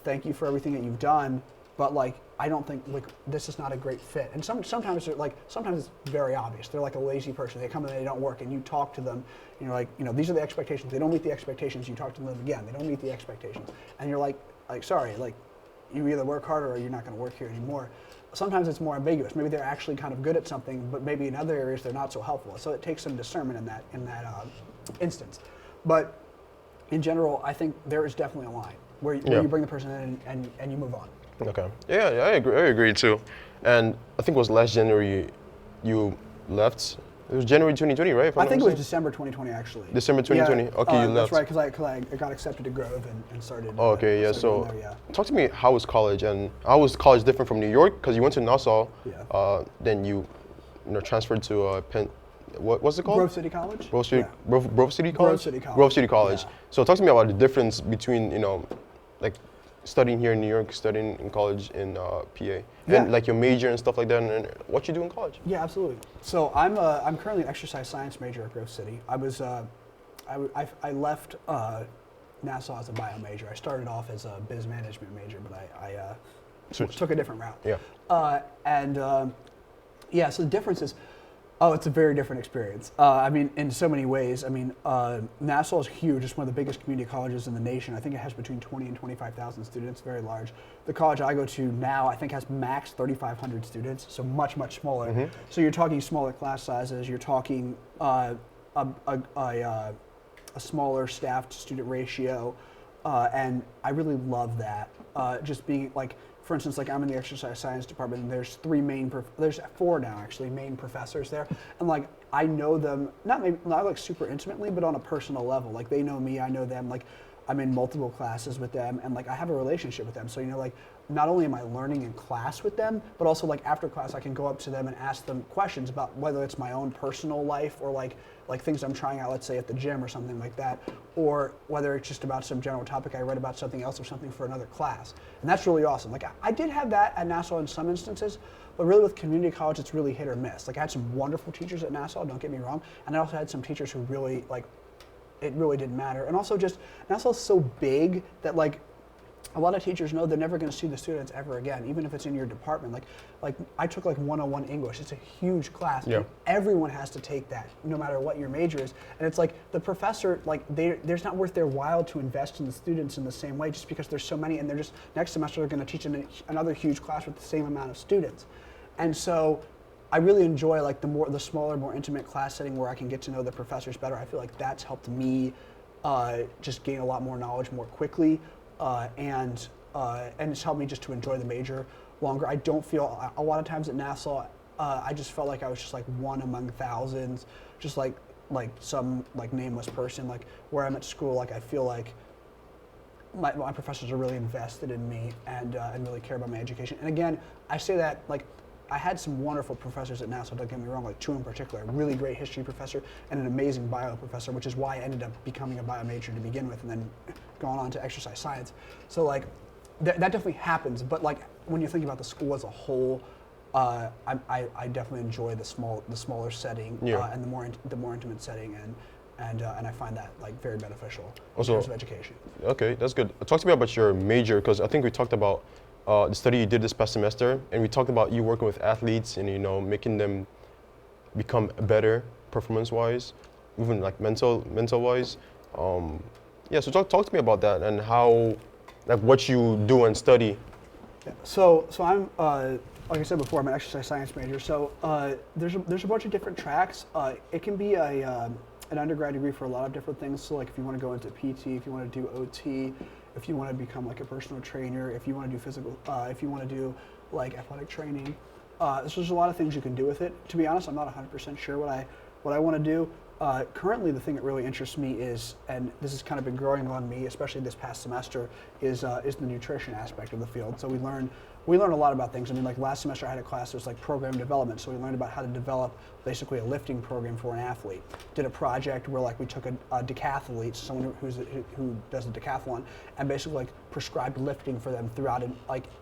thank you for everything that you've done, but like, I don't think like this is not a great fit. And sometimes it's very obvious. They're like a lazy person. They come in and they don't work, and you talk to them, and you're like, these are the expectations. They don't meet the expectations. You talk to them again. They don't meet the expectations, and you're like sorry, like, you either work harder or you're not going to work here anymore. Sometimes it's more ambiguous. Maybe they're actually kind of good at something, but maybe in other areas they're not so helpful. So it takes some discernment in that instance. But in general, I think there is definitely a line where you bring the person in and you move on. Okay. Yeah, I agree too. And I think it was last January you left. It was January 2020, right? I think it was December 2020, actually. December 2020. Yeah, okay, you left. That's right, because I got accepted to Grove and started. Oh, okay, yeah. So, talk to me. How was college, and how was college different from New York? Because you went to Nassau. Yeah. Then you transferred to Penn. What's it called? Grove City College. Grove City College. Grove City College. Grove City College. Yeah. So, talk to me about the difference between like studying here in New York, studying in college in PA, and like your major and stuff like that, and what you do in college. Yeah, absolutely. So I'm currently an exercise science major at Grove City. I was I left Nassau as a bio major. I started off as a biz management major, but I took a different route. Yeah. So the difference is, it's a very different experience. I mean, in so many ways. I mean, Nassau is huge. It's one of the biggest community colleges in the nation. I think it has between 20 and 25,000 students, very large. The college I go to now, I think, has max 3,500 students, so much, much smaller. Mm-hmm. So you're talking smaller class sizes. You're talking a smaller staff to student ratio, and I really love that. Just being like, for instance, like I'm in the exercise science department, and there's there's 4 now actually main professors there, and like I know them not like super intimately, but on a personal level. Like they know me, I know them. Like I'm in multiple classes with them, and like I have a relationship with them. So like not only am I learning in class with them, but also like after class I can go up to them and ask them questions about whether it's my own personal life or like things I'm trying out, let's say at the gym or something like that, or whether it's just about some general topic I read about something else or something for another class. And that's really awesome. Like I did have that at Nassau in some instances, but really with community college it's really hit or miss. Like I had some wonderful teachers at Nassau, don't get me wrong, and I also had some teachers who really like, it really didn't matter. And also just Nassau's so big that like a lot of teachers know they're never going to see the students ever again, even if it's in your department. Like I took like 101 English. It's a huge class. Yeah. Everyone has to take that, no matter what your major is. And it's like the professor, like there's not worth their while to invest in the students in the same way, just because there's so many, and they're just next semester they're going to teach another huge class with the same amount of students. And so I really enjoy like the smaller, more intimate class setting where I can get to know the professors better. I feel like that's helped me just gain a lot more knowledge more quickly. And it's helped me just to enjoy the major longer. I don't feel, a lot of times at Nassau, I just felt like I was just like one among thousands, just like some like nameless person. Like where I'm at school, like I feel like my professors are really invested in me and really care about my education. And again, I say that like I had some wonderful professors at Nassau, don't get me wrong, like 2 in particular, a really great history professor and an amazing bio professor, which is why I ended up becoming a bio major to begin with and then going on to exercise science. So like that definitely happens. But like when you think about the school as a whole, I definitely enjoy the smaller setting and the more intimate setting, and I find that like very beneficial in terms of education. Okay, that's good. Talk to me about your major, because I think we talked about the study you did this past semester, and we talked about you working with athletes and making them become better performance-wise, even like mental-wise. Yeah, so talk to me about that and how, like what you do and study. Yeah. So I'm like I said before, I'm an exercise science major. So there's a bunch of different tracks. It can be an undergrad degree for a lot of different things. So like if you want to go into PT, if you want to do OT, if you want to become like a personal trainer, if you want to do physical, if you want to do like athletic training. So there's a lot of things you can do with it. To be honest, I'm not 100% sure what I want to do. Currently, the thing that really interests me is, and this has kind of been growing on me, especially this past semester, is the nutrition aspect of the field. So we learn a lot about things. I mean, like last semester I had a class that was like program development. So we learned about how to develop basically a lifting program for an athlete. Did a project where like we took a decathlete, someone who does a decathlon, and basically like prescribed lifting for them throughout an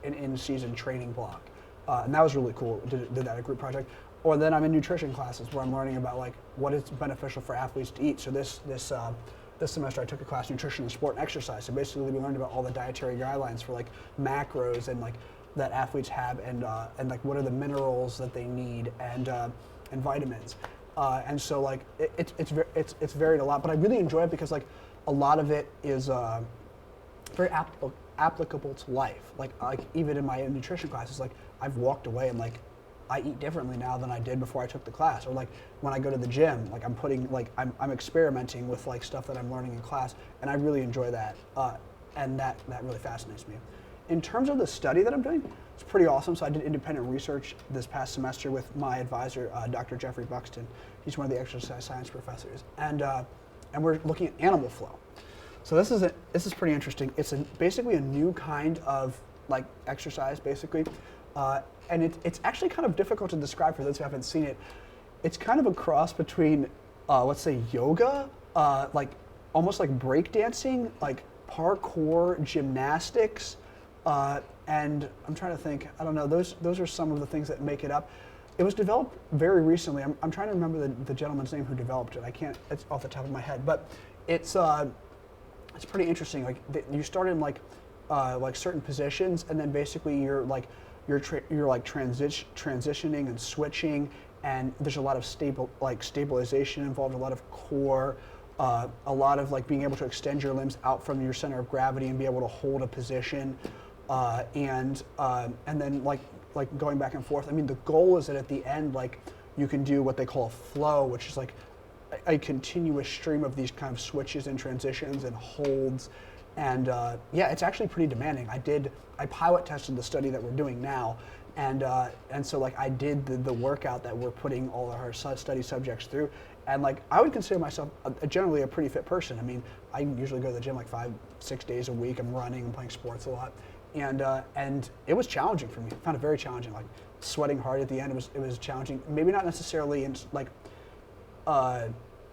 in-season training block. And that was really cool. Did that a group project. Or then I'm in nutrition classes where I'm learning about like what is beneficial for athletes to eat. So this semester I took a class, nutrition and sport and exercise. So basically we learned about all the dietary guidelines for like macros and like that athletes have, and like what are the minerals that they need, and vitamins. And so like it's varied a lot, but I really enjoy it because like a lot of it is very applicable to life. Like even in my nutrition classes, like I've walked away and like I eat differently now than I did before I took the class. Or like when I go to the gym, like I'm experimenting with like stuff that I'm learning in class, and I really enjoy that, and that really fascinates me. In terms of the study that I'm doing, it's pretty awesome. So I did independent research this past semester with my advisor, Dr. Jeffrey Buxton. He's one of the exercise science professors, and we're looking at animal flow. So this is pretty interesting. It's basically a new kind of like exercise, basically. And it's actually kind of difficult to describe for those who haven't seen it. It's kind of a cross between, let's say, yoga, like almost like breakdancing, like parkour, gymnastics, and I'm trying to think. I don't know. Those are some of the things that make it up. It was developed very recently. I'm trying to remember the gentleman's name who developed it. I can't. It's off the top of my head, but it's pretty interesting. Like you start in like certain positions, and then basically you're transitioning and switching, and there's a lot of stabilization involved, a lot of core, a lot of like being able to extend your limbs out from your center of gravity and be able to hold a position, and then like going back and forth. I mean, the goal is that at the end, like you can do what they call a flow, which is like a continuous stream of these kind of switches and transitions and holds. And yeah, it's actually pretty demanding. I pilot tested the study that we're doing now, and so like I did the workout that we're putting all of our study subjects through, and like I would consider myself generally a pretty fit person. I mean, I usually go to the gym like 5-6 days a week. I'm running, I'm playing sports a lot, and it was challenging for me. I found it very challenging, like sweating hard at the end. It was challenging. Maybe not necessarily in like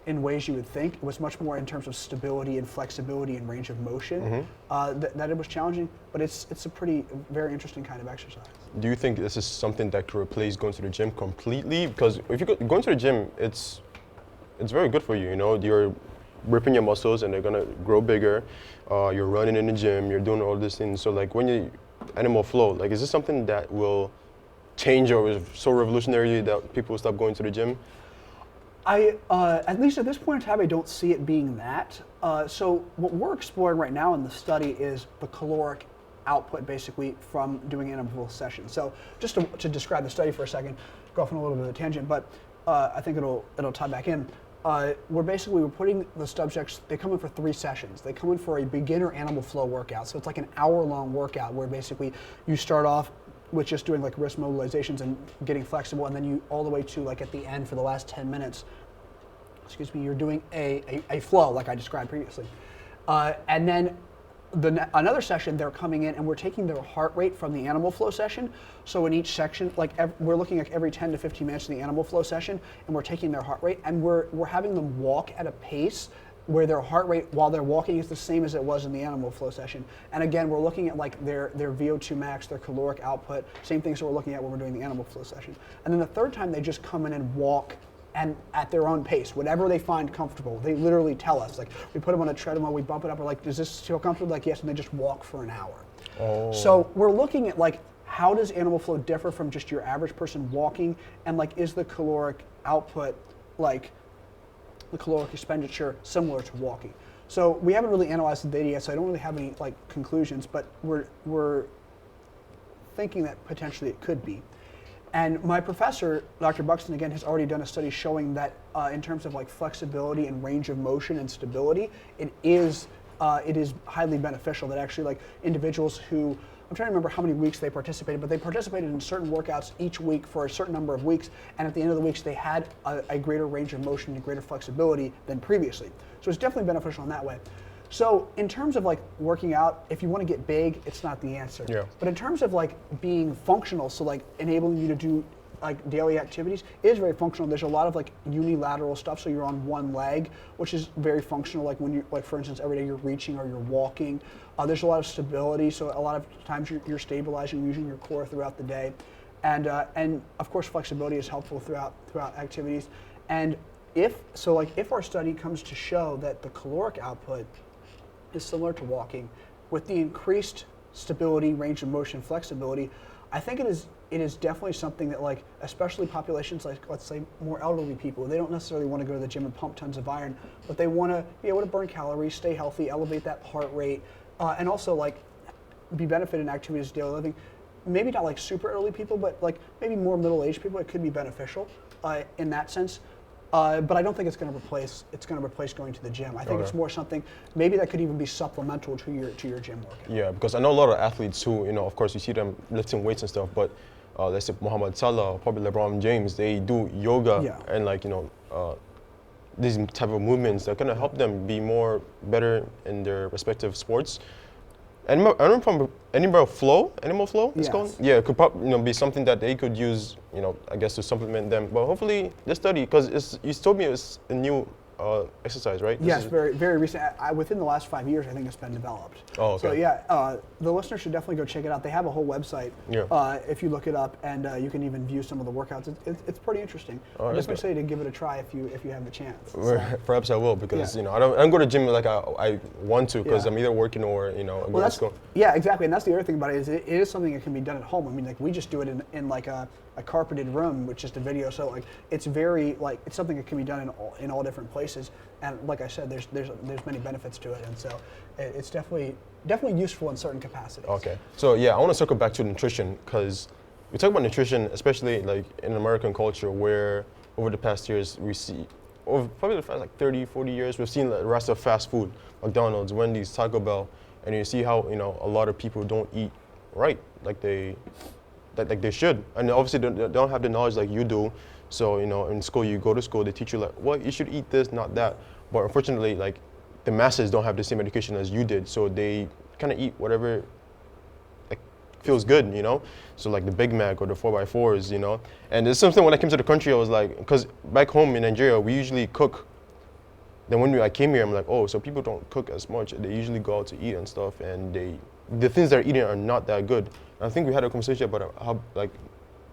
in ways you would think. It was much more in terms of stability and flexibility and range of motion, that it was challenging, but it's a very interesting kind of exercise. Do you think this is something that could replace going to the gym completely? Because if you go to the gym, it's very good for you, you're ripping your muscles and they're gonna grow bigger, you're running in the gym, you're doing all these things. So like when you animal flow, like is this something that will change or is so revolutionary that people will stop going to the gym? At least at this point in time, I don't see it being that. So what we're exploring right now in the study is the caloric output, basically, from doing animal flow sessions. So just to describe the study for a second, go off on a little bit of a tangent, but I think it'll tie back in. We're putting the subjects, they come in for 3 sessions. They come in for a beginner animal flow workout. So it's like an hour-long workout where basically you start off with just doing like wrist mobilizations and getting flexible, and then you all the way to like at the end for the last 10 minutes, you're doing a flow like I described previously. And then another session, they're coming in and we're taking their heart rate from the animal flow session. So in each section, we're looking at every 10 to 15 minutes in the animal flow session, and we're taking their heart rate, and we're having them walk at a pace where their heart rate while they're walking is the same as it was in the animal flow session. And again, we're looking at like their VO2 max, their caloric output, same things that we're looking at when we're doing the animal flow session. And then the third time they just come in and walk and at their own pace, whatever they find comfortable. They literally tell us, like we put them on a treadmill, we bump it up, we're like, does this feel comfortable? Like, yes, and they just walk for an hour. Oh. So we're looking at like, how does animal flow differ from just your average person walking, and like, is the caloric output, like the caloric expenditure, similar to walking? So we haven't really analyzed the data yet, so I don't really have any like conclusions, but we're thinking that potentially it could be. And my professor, Dr. Buxton, again, has already done a study showing that in terms of like flexibility and range of motion and stability, it is highly beneficial. That actually like individuals who, I'm trying to remember how many weeks they participated, but they participated in certain workouts each week for a certain number of weeks, and at the end of the weeks they had a greater range of motion and greater flexibility than previously. So it's definitely beneficial in that way. So in terms of like working out, if you want to get big, it's not the answer. Yeah. But in terms of like being functional, so like enabling you to do like daily activities, it is very functional. There's a lot of like unilateral stuff, so you're on one leg, which is very functional. Like when you, like for instance, every day you're reaching or you're walking. There's a lot of stability, so a lot of times you're stabilizing, using your core throughout the day, and of course flexibility is helpful throughout activities. And if our study comes to show that the caloric output is similar to walking, with the increased stability, range of motion, flexibility, I think it is definitely something that, like, especially populations like, let's say, more elderly people, they don't necessarily want to go to the gym and pump tons of iron, but they want to be able to burn calories, stay healthy, elevate that heart rate, and also like be benefited in activities of daily living. Maybe not like super elderly people, but like maybe more middle-aged people, it could be beneficial in that sense. But I don't think it's going to replace going to the gym. I think it's more something maybe that could even be supplemental to your gym workout. Yeah, because I know a lot of athletes who, of course, you see them lifting weights and stuff, but let's say Mohamed Salah, probably LeBron James, they do yoga and like these type of movements that kind of help them be better in their respective sports. And I remember from animal flow, it's called? Yeah, it could probably be something that they could use, I guess to supplement them. But hopefully this study, because you told me it's a new exercise, right? Yes, very, very recent. Within the last 5 years, I think it's been developed. Oh, okay. So yeah, the listeners should definitely go check it out. They have a whole website. Yeah. If you look it up, and you can even view some of the workouts. It's pretty interesting. I definitely say to give it a try if you have the chance. So. Perhaps I will, because I don't go to gym like I want to, because I'm either working or going to school. Yeah, exactly. And that's the other thing about it, is it is something that can be done at home. I mean, like we just do it in like a carpeted room with just a video. So like it's very like it's something that can be done in all different places. And like I said, there's many benefits to it, and so it's definitely useful in certain capacities. Okay. So yeah, I want to circle back to nutrition, because we talk about nutrition, especially like in American culture, where over the past years we see, over probably the past like 30, 40 years, we've seen the rise of fast food, McDonald's, Wendy's, Taco Bell, and you see how a lot of people don't eat right like they should, and obviously they don't have the knowledge like you do. So in school, you go to school, they teach you like, well, you should eat this, not that. But unfortunately, like the masses don't have the same education as you did, so they kind of eat whatever like feels good, So like the Big Mac or the 4x4s, And it's something when I came to the country, I was like, because back home in Nigeria, we usually cook. Then when I came here, I'm like, oh, so people don't cook as much. They usually go out to eat and stuff, and the things they're eating are not that good. And I think we had a conversation about how like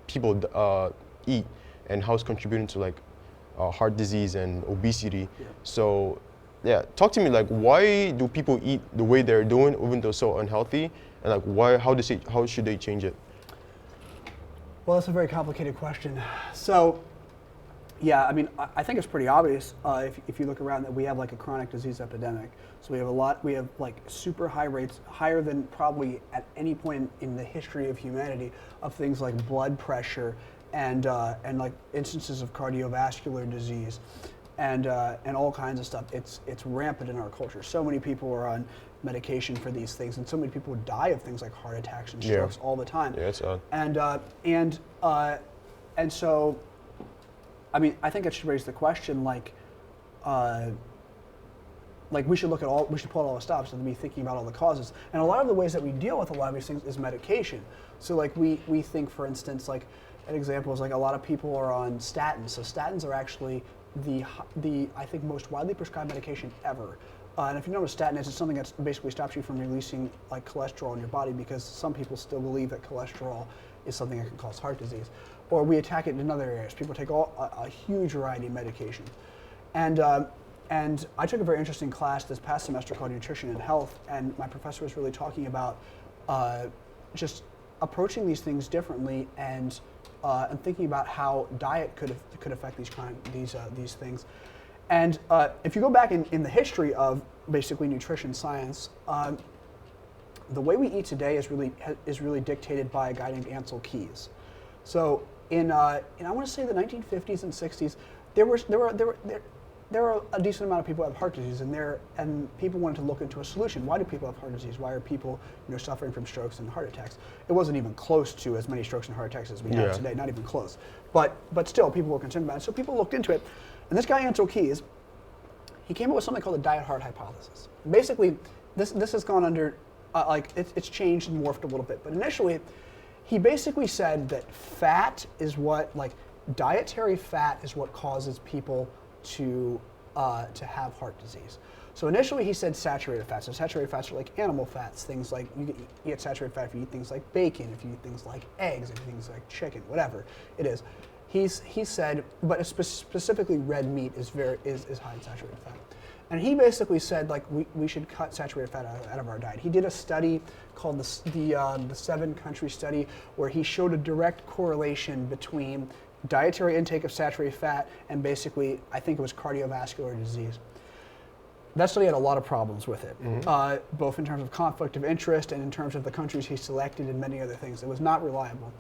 people eat and how it's contributing to like heart disease and obesity. Yeah. So yeah, talk to me, like, why do people eat the way they're doing even though so unhealthy, and like how should they change it? Well, that's a very complicated question. So yeah, I mean, I think it's pretty obvious if you look around that we have like a chronic disease epidemic. So we have like super high rates, higher than probably at any point in the history of humanity, of things like blood pressure and like instances of cardiovascular disease and all kinds of stuff. It's rampant in our culture. So many people are on medication for these things, and so many people die of things like heart attacks and strokes all the time. Yeah, it's odd. And so, I mean, I think it should raise the question, like we should pull out all the stops and be thinking about all the causes. And a lot of the ways that we deal with a lot of these things is medication. So like we think, for instance, like an example is like a lot of people are on statins. So statins are actually the I think most widely prescribed medication ever. And if you know what a statin is, it's something that basically stops you from releasing like cholesterol in your body, because some people still believe that cholesterol is something that can cause heart disease. Or we attack it in other areas. People take a huge variety of medications. And I took a very interesting class this past semester called Nutrition and Health, and my professor was really talking about just approaching these things differently and thinking about how diet could affect these things. And if you go back in the history of basically nutrition science, the way we eat today is really dictated by a guy named Ansel Keys. So in I want to say the 1950s and 60s, there were a decent amount of people who have heart disease, and people wanted to look into a solution. Why do people have heart disease? Why are people suffering from strokes and heart attacks? It wasn't even close to as many strokes and heart attacks as we have today, not even close. But still, people were concerned about it. So people looked into it. And this guy, Ansel Keys, he came up with something called the diet-heart hypothesis. Basically, this has gone under, it's changed and morphed a little bit. But initially, he basically said that dietary fat is what causes people to have heart disease. So initially he said saturated fats. So saturated fats are like animal fats, things like you get saturated fat if you eat things like bacon, if you eat things like eggs, if you eat things like chicken, whatever it is. He said, but specifically red meat is high in saturated fat. And he basically said we should cut saturated fat out of our diet. He did a study called the 7-country study, where he showed a direct correlation between dietary intake of saturated fat and basically, I think it was cardiovascular disease. That study had a lot of problems with it, both in terms of conflict of interest and in terms of the countries he selected and many other things. It was not reliable.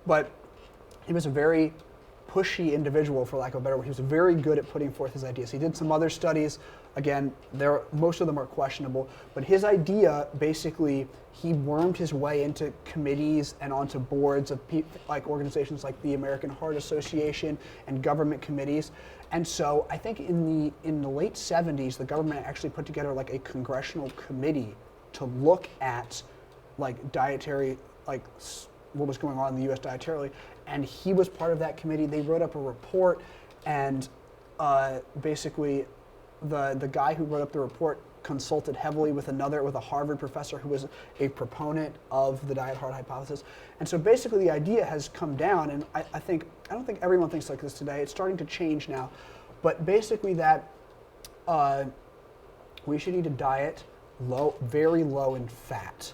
But he was a very pushy individual, for lack of a better word. He was very good at putting forth his ideas. He did some other studies. Again, most of them are questionable. But his idea, basically, he wormed his way into committees and onto boards of organizations like the American Heart Association and government committees. And so I think in the late 70s, the government actually put together like a congressional committee to look at dietary, what was going on in the U.S. dietarily. And he was part of that committee. They wrote up a report, and basically the guy who wrote up the report consulted heavily with a Harvard professor who was a proponent of the diet-heart hypothesis. And so basically the idea has come down, and I don't think everyone thinks like this today. It's starting to change now. But basically that we should eat a diet very low in fat.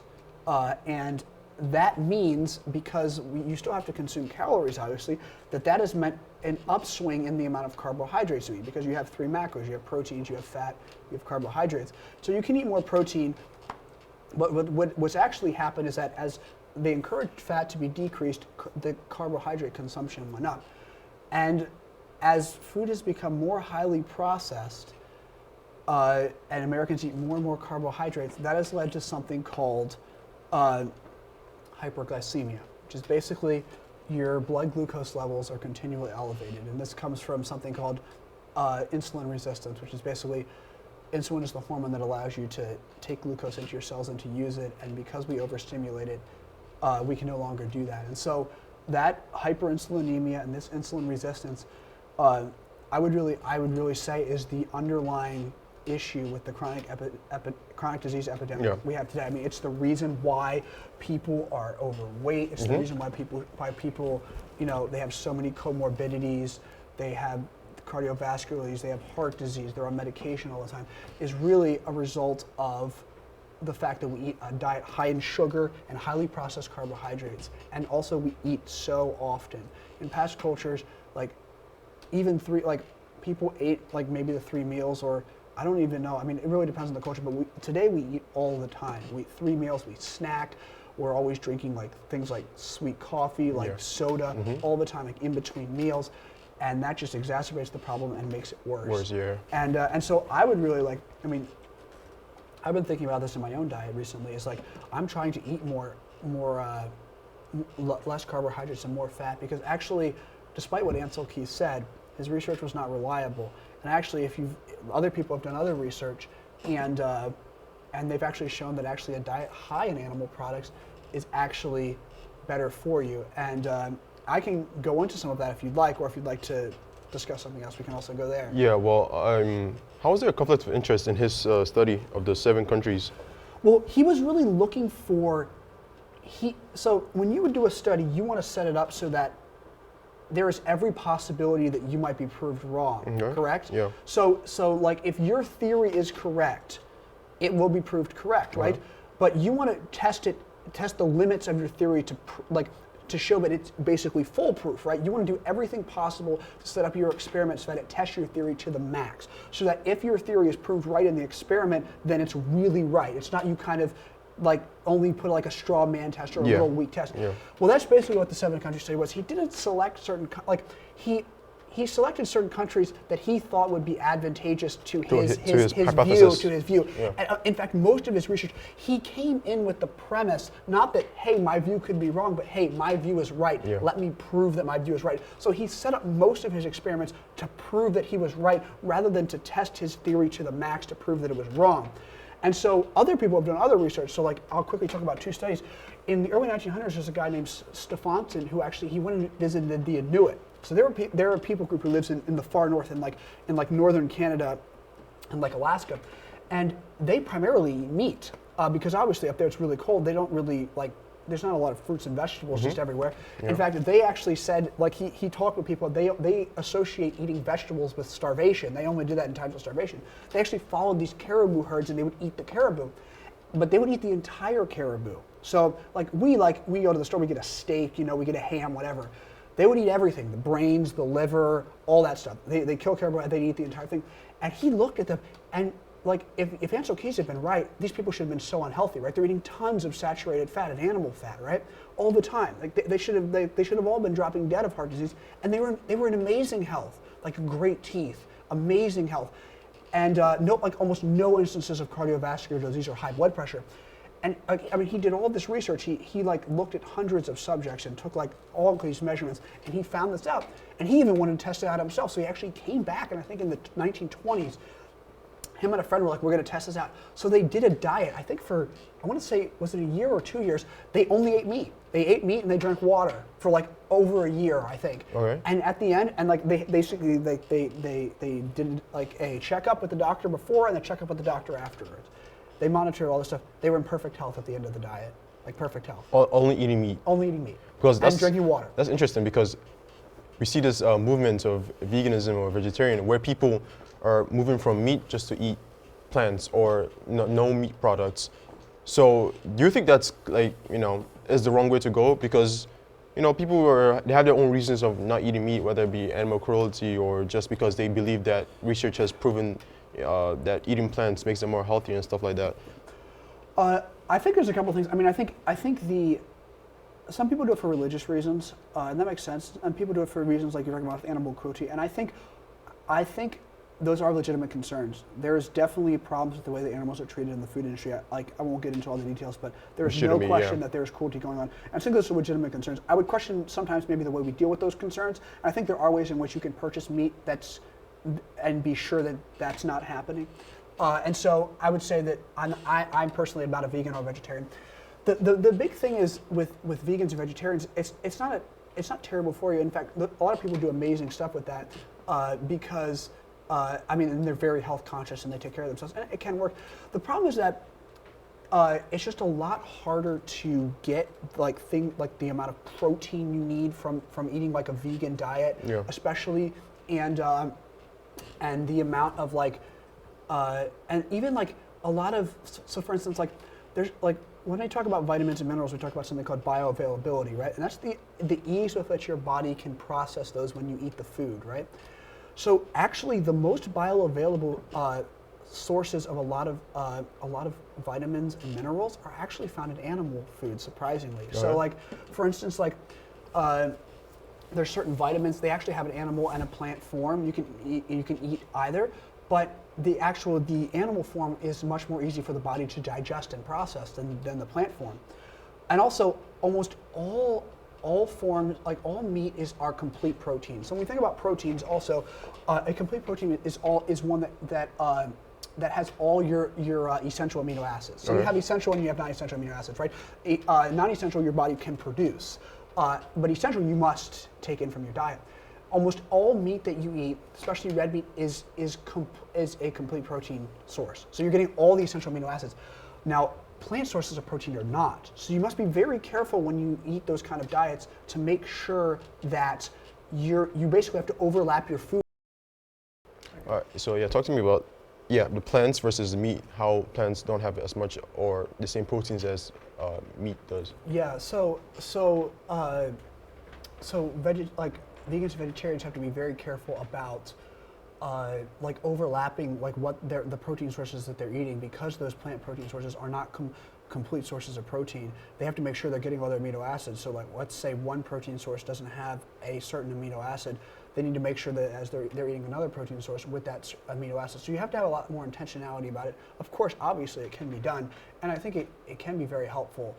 And that means, because you still have to consume calories, obviously, that has meant an upswing in the amount of carbohydrates you eat, because you have 3 macros. You have proteins, you have fat, you have carbohydrates. So you can eat more protein, but what's actually happened is that as they encouraged fat to be decreased, the carbohydrate consumption went up. And as food has become more highly processed, and Americans eat more and more carbohydrates, that has led to something called hyperglycemia, which is basically your blood glucose levels are continually elevated. And this comes from something called insulin resistance, which is basically insulin is the hormone that allows you to take glucose into your cells and to use it. And because we overstimulate it, we can no longer do that. And so that hyperinsulinemia and this insulin resistance, I would really say is the underlying issue with the chronic disease epidemic we have today. I mean, it's the reason why people are overweight. It's the reason why people, they have so many comorbidities. They have cardiovascular disease. They have heart disease. They're on medication all the time. Is really a result of the fact that we eat a diet high in sugar and highly processed carbohydrates, and also we eat so often. In past cultures, people ate maybe the 3 meals, or I don't even know. I mean, it really depends on the culture, but today we eat all the time. We eat 3 meals, we snack. We're always drinking things like sweet coffee, soda, all the time, in between meals. And that just exacerbates the problem and makes it worse. And so I would really I've been thinking about this in my own diet recently. It's I'm trying to eat less carbohydrates and more fat, because actually, despite what Ansel Keys said, his research was not reliable. And actually, other people have done other research, and they've actually shown that actually a diet high in animal products is actually better for you. And I can go into some of that if you'd like, or if you'd like to discuss something else, we can also go there. Yeah, well, how was there a conflict of interest in his study of the 7 countries? Well, he was really looking for, so when you would do a study, you want to set it up so that there is every possibility that you might be proved wrong, correct? Yeah. So like if your theory is correct, it will be proved correct, right? But you want to test the limits of your theory to show that it's basically foolproof, right? You want to do everything possible to set up your experiment so that it tests your theory to the max. So that if your theory is proved right in the experiment, then it's really right. It's not you kind of like only put like a straw man test or a real weak test. Yeah. Well, that's basically what the 7 country study was. He didn't select certain, he selected certain countries that he thought would be advantageous to his view. Yeah. And, in fact, most of his research, he came in with the premise, not that, hey, my view could be wrong, but hey, my view is right. Yeah. Let me prove that my view is right. So he set up most of his experiments to prove that he was right, rather than to test his theory to the max to prove that it was wrong. And so other people have done other research. So like, I'll quickly talk about 2 studies. In the early 1900s, there's a guy named Statins who actually, he went and visited the Inuit. So there are a people group who lives in the far north, in northern Canada and like Alaska. And they primarily eat meat because obviously up there it's really cold. They don't really there's not a lot of fruits and vegetables just everywhere. Yeah. In fact, they actually said, like he talked with people, they associate eating vegetables with starvation. They only do that in times of starvation. They actually followed these caribou herds and they would eat the caribou, but they would eat the entire caribou. So we go to the store, we get a steak, we get a ham, whatever. They would eat everything, the brains, the liver, all that stuff. They kill caribou and they eat the entire thing. And he looked at them and if Ansel Keys had been right, these people should have been so unhealthy, right? They're eating tons of saturated fat and animal fat, right? All the time. They should have all been dropping dead of heart disease, and they were in amazing health, great teeth, amazing health, and almost no instances of cardiovascular disease or high blood pressure. And he did all this research. He looked at hundreds of subjects and took all of these measurements, and he found this out. And he even wanted to test it out himself. So he actually came back, and I think in the 1920s. Him and a friend were like, we're going to test this out. So they did a diet, I think I want to say, was it a year or 2 years? They only ate meat. They ate meat and they drank water for over a year, I think. Okay. And at the end, and they basically did a checkup with the doctor before and a checkup with the doctor afterwards. They monitored all this stuff. They were in perfect health at the end of the diet, perfect health. Only eating meat. Only eating meat. And drinking water. That's interesting because we see this movement of veganism or vegetarian where people are moving from meat just to eat plants or no meat products. So do you think that's is the wrong way to go? Because people they have their own reasons of not eating meat, whether it be animal cruelty or just because they believe that research has proven that eating plants makes them more healthy and stuff like that. I think there's a couple things. I think some people do it for religious reasons, and that makes sense. And people do it for reasons like you're talking about with animal cruelty. And I think those are legitimate concerns. There's definitely problems with the way the animals are treated in the food industry. I won't get into all the details, but there's no question that there's cruelty going on. And I think those are legitimate concerns. I would question sometimes maybe the way we deal with those concerns. And I think there are ways in which you can purchase meat and be sure that that's not happening. And so I would say that I'm personally not a vegan or vegetarian. The big thing is with vegans and vegetarians, it's not terrible for you. In fact, a lot of people do amazing stuff with that because and they're very health conscious and they take care of themselves, and it can work. The problem is that it's just a lot harder to get the amount of protein you need from eating a vegan diet, especially, and the amount of and even a lot of, so for instance, there's when I talk about vitamins and minerals, we talk about something called bioavailability, right? And that's the ease with which your body can process those when you eat the food, right? So actually, the most bioavailable sources of a lot of vitamins and minerals are actually found in animal food, surprisingly. Right. So for instance, there's certain vitamins, they actually have an animal and a plant form. You can eat either, but the animal form is much more easy for the body to digest and process than the plant form. And also, almost all forms, all meat are complete protein. So when we think about proteins, also, a complete protein is one that has all your essential amino acids. So you have essential and you have non-essential amino acids, right? Non-essential your body can produce, but essential you must take in from your diet. almost all meat that you eat, especially red meat, is a complete protein source. So you're getting all the essential amino acids. Now, plant sources of protein are not. So you must be very careful when you eat those kind of diets to make sure that you basically have to overlap your food. All right, so yeah, talk to me about the plants versus the meat. How plants don't have as much or the same proteins as meat does. Yeah. Vegans and vegetarians have to be very careful about overlapping what the protein sources that they're eating, because those plant protein sources are not complete sources of protein. They have to make sure they're getting all their amino acids. So let's say one protein source doesn't have a certain amino acid, they need to make sure that as they're eating another protein source with that amino acid. So you have to have a lot more intentionality about it. Of course, obviously it can be done, and I think it can be very helpful.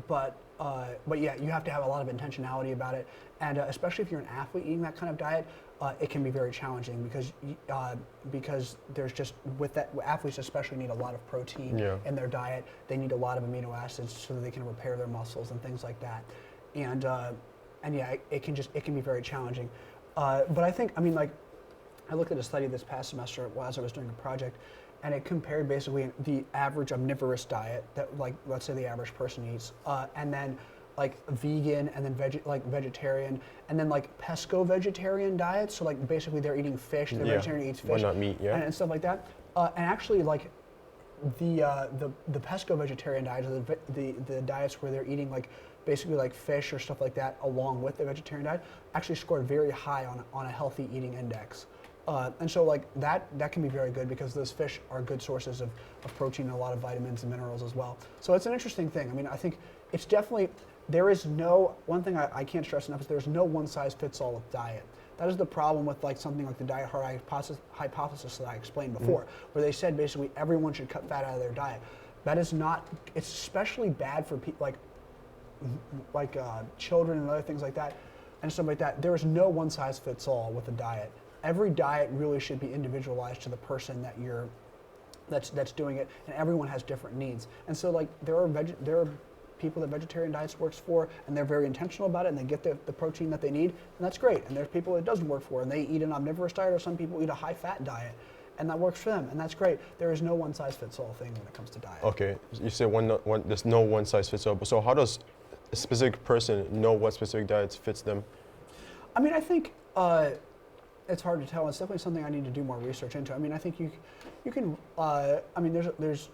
But yeah, you have to have a lot of intentionality about it, and especially if you're an athlete eating that kind of diet, it can be very challenging because there's just athletes especially need a lot of protein in their diet. They need a lot of amino acids so that they can repair their muscles and things like that, and yeah, it can be very challenging. But I think I looked at a study this past semester as I was doing a project, and it compared basically the average omnivorous diet that let's say the average person eats, and then vegan, and then vegetarian, and then pesco-vegetarian diets. So basically they're eating fish, the vegetarian eats fish. Why not meat? Yeah. And stuff like that. And actually the pesco-vegetarian diets, or the diets where they're eating basically fish or stuff like that along with the vegetarian diet, actually scored very high on a healthy eating index. And so that can be very good, because those fish are good sources of protein and a lot of vitamins and minerals as well. So it's an interesting thing. I think it's definitely, one thing I can't stress enough is there's no one size fits all with diet. That is the problem with something like the diet hard hypothesis that I explained before, where they said basically everyone should cut fat out of their diet. That is not, it's especially bad for people children and other things like that and stuff like that. There is no one size fits all with a diet. Every diet really should be individualized to the person that's doing it, and everyone has different needs. And so there are people that vegetarian diets works for, and they're very intentional about it, and they get the protein that they need, and that's great. And there's people it doesn't work for, and they eat an omnivorous diet, or some people eat a high fat diet, and that works for them, and that's great. There is no one size fits all thing when it comes to diet. Okay, you say there's no one size fits all. So how does a specific person know what specific diets fits them? I think it's hard to tell. It's definitely something I need to do more research into. I think you can.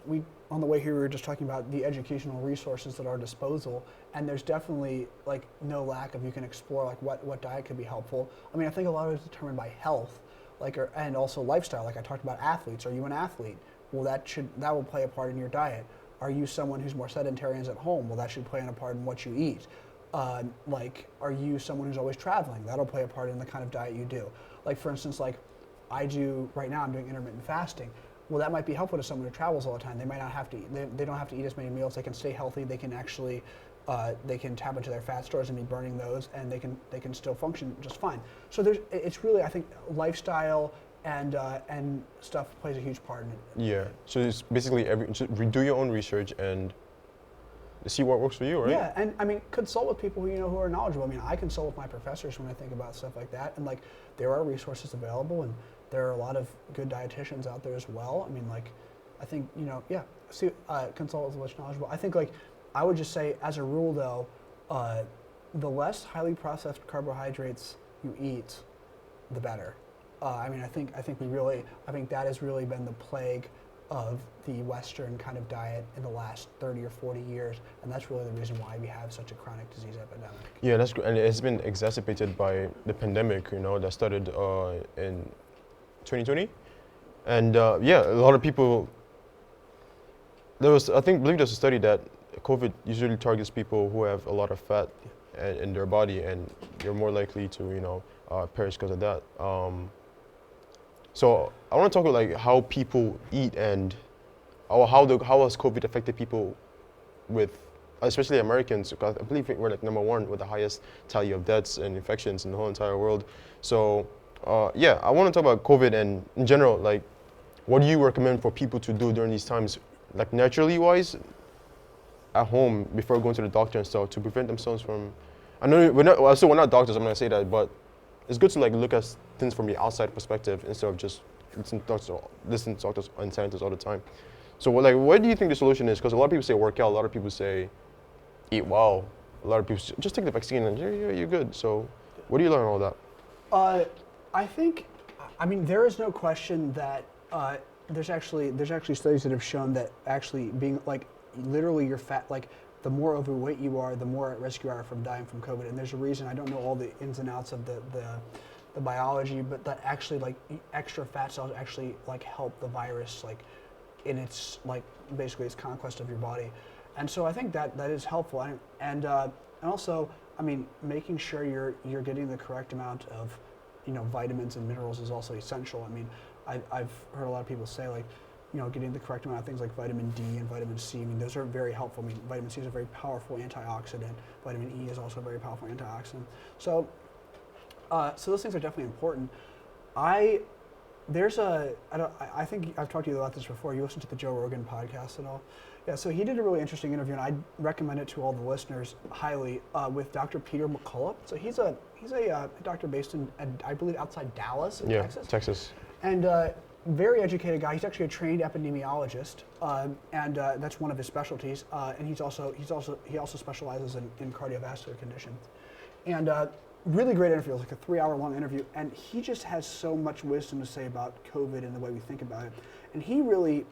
We on the way here we were just talking about the educational resources at our disposal, and there's definitely no lack of, you can explore what diet could be helpful. I think a lot of it's determined by health, and also lifestyle. I talked about athletes. Are you an athlete? Well, that will play a part in your diet. Are you someone who's more sedentary and is at home? Well, that should play a part in what you eat. Are you someone who's always traveling? That'll play a part in the kind of diet you do. For instance, I do right now, I'm doing intermittent fasting. Well, that might be helpful to someone who travels all the time. They might not have to eat, they don't have to eat as many meals. They can stay healthy. They can actually, they can tap into their fat stores and be burning those, and they can still function just fine. So it's really, I think, lifestyle and stuff plays a huge part in it. Yeah. So it's basically do your own research and see what works for you, right? Yeah, and consult with people who are knowledgeable. I consult with my professors when I think about stuff like that, and there are resources available, and there are a lot of good dietitians out there as well. I think consult with what's knowledgeable. I think I would just say, as a rule though, the less highly processed carbohydrates you eat, the better. I think that has really been the plague of the Western kind of diet in the last 30 or 40 years, and that's really the reason why we have such a chronic disease epidemic. Yeah, that's and it's been exacerbated by the pandemic, that started in 2020, and a lot of people. I believe there's a study that COVID usually targets people who have a lot of fat in their body, and you're more likely to perish because of that. So I want to talk about how people eat and how has COVID affected people especially Americans, because I believe we're number one with the highest tally of deaths and infections in the whole entire world. So I want to talk about COVID and in general, what do you recommend for people to do during these times, naturally wise, at home before going to the doctor and stuff, to prevent themselves from, I know we're not doctors, I'm going to say that, but it's good to like look at things from the outside perspective instead of just listening to doctors and scientists all the time. So what do you think the solution is? Because a lot of people say work out, a lot of people say eat well, a lot of people say, just take the vaccine and you're good. So what do you learn all that? I think, I mean, there is no question that there's actually studies that have shown that actually being like literally your fat, like the more overweight you are, the more at risk you are from dying from COVID. And there's a reason. I don't know all the ins and outs of the biology, but that actually like extra fat cells actually like help the virus like in its like basically its conquest of your body. And so I think that is helpful. And also, I mean, making sure you're getting the correct amount of, you know, vitamins and minerals is also essential. I mean, I've heard a lot of people say like, you know, getting the correct amount of things like vitamin D and vitamin C. I mean, those are very helpful. I mean, vitamin C is a very powerful antioxidant. Vitamin E is also a very powerful antioxidant. So, so those things are definitely important. I think I've talked to you about this before. You listen to the Joe Rogan podcast at all? Yeah, so he did a really interesting interview, and I recommend it to all the listeners highly, with Dr. Peter Mccullough. So he's a doctor based in, I believe, outside Dallas, in Texas. And very educated guy. He's actually a trained epidemiologist, and that's one of his specialties. And he also specializes in cardiovascular conditions. And really great interview. It was like a 3-hour long interview, and he just has so much wisdom to say about COVID and the way we think about it. And he really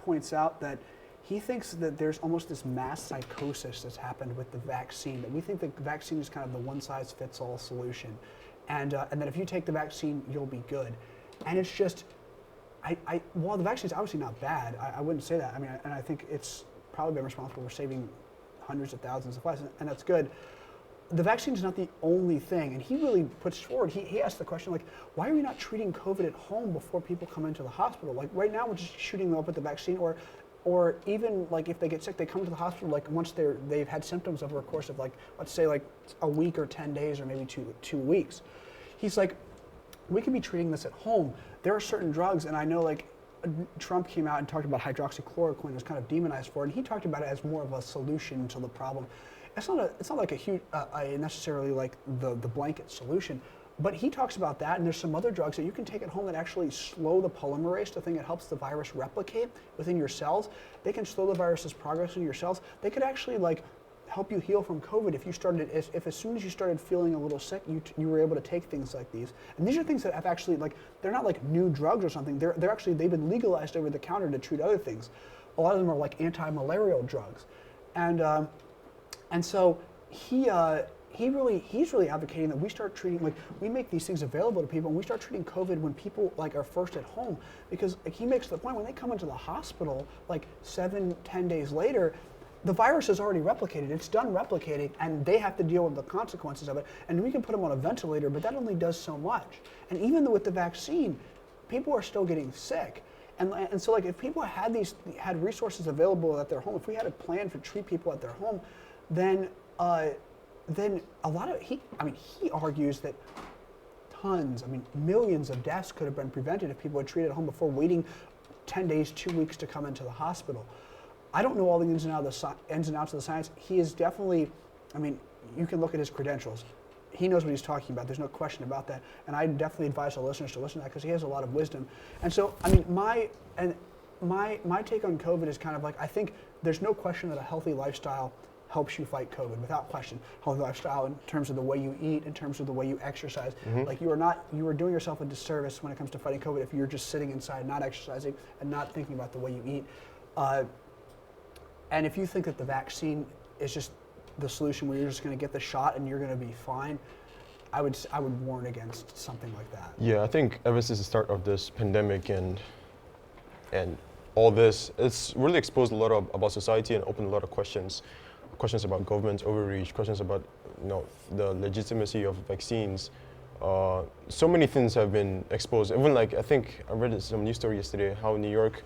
points out that he thinks that there's almost this mass psychosis that's happened with the vaccine, that we think the vaccine is kind of the one-size-fits-all solution, and that if you take the vaccine, you'll be good. And it's just, while the vaccine is obviously not bad, I wouldn't say that. I mean, and I think it's probably been responsible for saving hundreds of thousands of lives, and that's good. The vaccine is not the only thing, and he really puts forward, he asked the question, like, why are we not treating COVID at home before people come into the hospital? Like, right now we're just shooting them up with the vaccine, or even, like, if they get sick, they come to the hospital, like, once they've had symptoms over a course of, like, let's say, like, a week or 10 days or maybe two weeks. He's like, we could be treating this at home. There are certain drugs, and I know, like, Trump came out and talked about hydroxychloroquine, was kind of demonized for it, and he talked about it as more of a solution to the problem. It's not like a huge, necessarily like the blanket solution, but he talks about that, and there's some other drugs that you can take at home that actually slow the polymerase, the thing that helps the virus replicate within your cells. They can slow the virus's progress in your cells. They could actually like help you heal from COVID if as soon as you started feeling a little sick, you were able to take things like these. And these are things that have actually, like, they're not like new drugs or something. They've been legalized over the counter to treat other things. A lot of them are like anti-malarial drugs, and so he's really advocating that we start treating, like, we make these things available to people, and we start treating COVID when people like are first at home, because like, he makes the point when they come into the hospital like 7-10 days later, the virus is already replicated. It's done replicating, and they have to deal with the consequences of it. And we can put them on a ventilator, but that only does so much. And even with the vaccine, people are still getting sick. And so, like, if people had resources available at their home, if we had a plan to treat people at their home, then a lot of he argues that millions of deaths could have been prevented if people had treated at home before waiting 10 days, 2 weeks to come into the hospital. I don't know all the ins and outs of the science. He is definitely, I mean, you can look at his credentials. He knows what he's talking about. There's no question about that. And I definitely advise the listeners to listen to that because he has a lot of wisdom. And so, I mean, my take on COVID is kind of like, I think there's no question that a healthy lifestyle helps you fight COVID, without question. Healthy lifestyle in terms of the way you eat, in terms of the way you exercise. Mm-hmm. Like, you are doing yourself a disservice when it comes to fighting COVID if you're just sitting inside, not exercising, and not thinking about the way you eat. And if you think that the vaccine is just the solution where you're just going to get the shot and you're going to be fine, I would warn against something like that. Yeah, I think ever since the start of this pandemic and all this, it's really exposed a lot about society and opened a lot of questions about government overreach, questions about, you know, the legitimacy of vaccines. So many things have been exposed. Even, like, I think I read some news story yesterday how New York,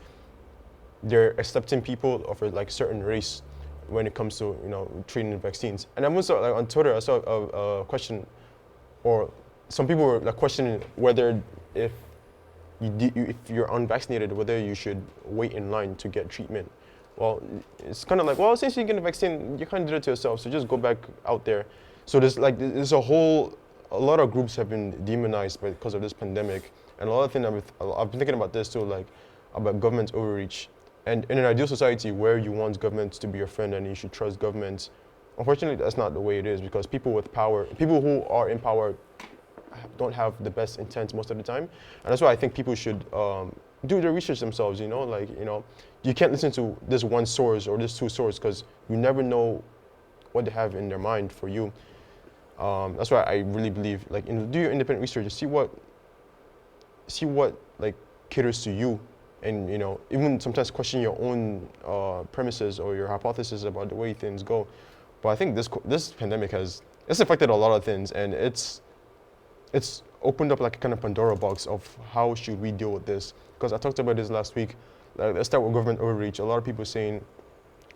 they're accepting people of a like certain race when it comes to, you know, treating vaccines. And I also, like, on Twitter, I saw a question, or some people were like questioning whether if you're unvaccinated, whether you should wait in line to get treatment. Well, it's kind of like, well, since you get the vaccine, you kind of did it to yourself, so just go back out there. So there's a whole a lot of groups have been demonized because of this pandemic, and a lot of things I've been thinking about this too, like about government overreach. And in an ideal society where you want government to be your friend and you should trust government, unfortunately that's not the way it is, because people with power, people who are in power, don't have the best intent most of the time, and that's why I think people should do their research themselves. Like you can't listen to this one source or this two sources, because you never know what they have in their mind for you. That's why I really believe, like, do your independent research, see what like caters to you, and even sometimes question your own premises or your hypothesis about the way things go. But I think this pandemic it's affected a lot of things, and it's opened up like a kind of Pandora box of how should we deal with this. Because I talked about this last week. Like, let's start with government overreach. A lot of people saying,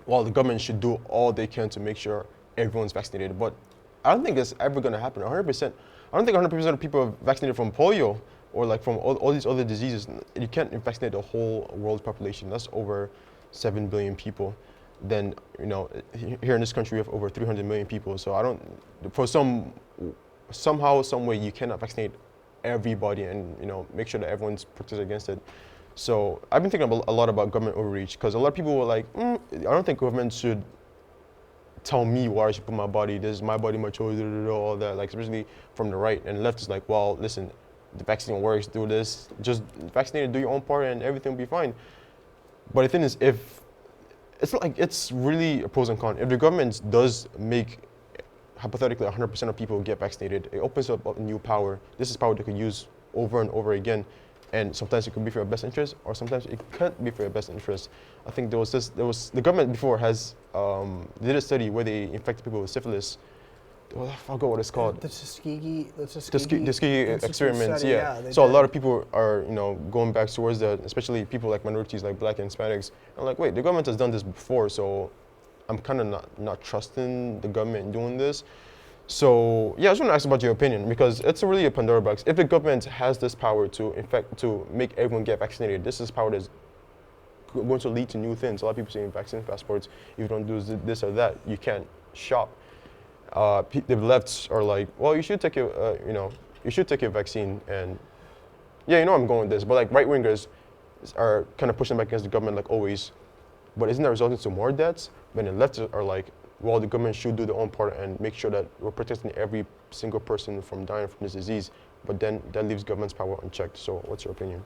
well, the government should do all they can to make sure everyone's vaccinated. But I don't think it's ever going to happen. 100%. I don't think 100% of people are vaccinated from polio or like from all these other diseases. You can't vaccinate the whole world population. That's over 7 billion people. Then, here in this country, we have over 300 million people. So somehow, some way, you cannot vaccinate everybody and make sure that everyone's protected against it. So I've been thinking a lot about government overreach, because a lot of people were like, I don't think government should tell me where I should put my body. This is my body, my choice, all that. Like, especially from the right, and the left is like, well, listen, the vaccine works, do this, just vaccinate it, do your own part, and everything will be fine. But the thing is, if it's really a pros and cons. If the government does make hypothetically 100% of people get vaccinated, it opens up a new power. This is power they could use over and over again. And sometimes it could be for your best interest, or sometimes it can't be for your best interest. I think the government before they did a study where they infected people with syphilis. I forgot what it's called. The Tuskegee experiments, study, yeah. So a lot of people are, going back towards that, especially people like minorities, like Black and Hispanics. I'm like, wait, the government has done this before, so I'm kind of not trusting the government in doing this. So yeah, I just want to ask about your opinion, because it's really a Pandora box. If the government has this power to make everyone get vaccinated, this is power that's going to lead to new things. A lot of people saying vaccine passports. If you don't do this or that, you can't shop. The lefts are like, well, you should take your vaccine, and yeah, I'm going with this. But like right wingers are kind of pushing back against the government like always. But isn't that resulting to more deaths? When the lefts are like, well, the government should do their own part and make sure that we're protecting every single person from dying from this disease. But then that leaves government's power unchecked. So what's your opinion?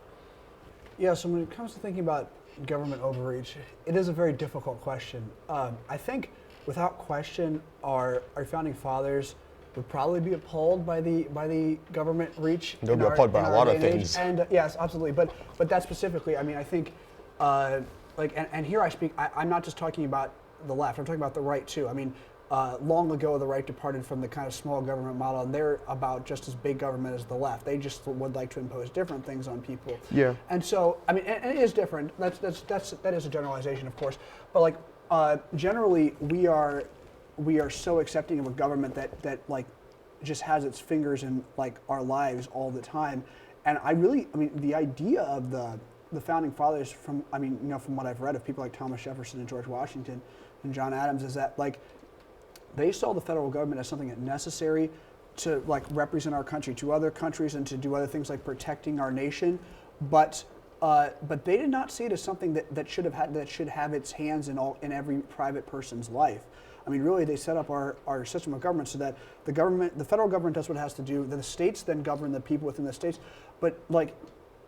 Yeah, so when it comes to thinking about government overreach, it is a very difficult question. I think without question, our founding fathers would probably be appalled by the government reach. They'll be appalled by a lot of things. And yes, absolutely. But that specifically, I mean, I think, and here I speak, I'm not just talking about the left, I'm talking about the right too. I mean, long ago, the right departed from the kind of small government model, and they're about just as big government as the left. They just would like to impose different things on people. Yeah. And so, I mean, and it is different. That is a generalization, of course. But like, generally, we are so accepting of a government that like just has its fingers in like our lives all the time. And the idea of the founding fathers, from what I've read of people like Thomas Jefferson and George Washington and John Adams, is that like they saw the federal government as something that's necessary to like represent our country to other countries and to do other things like protecting our nation, but they did not see it as something that should have its hands in every private person's life. I mean, really, they set up our system of government so that the federal government does what it has to do. The states then govern the people within the states, but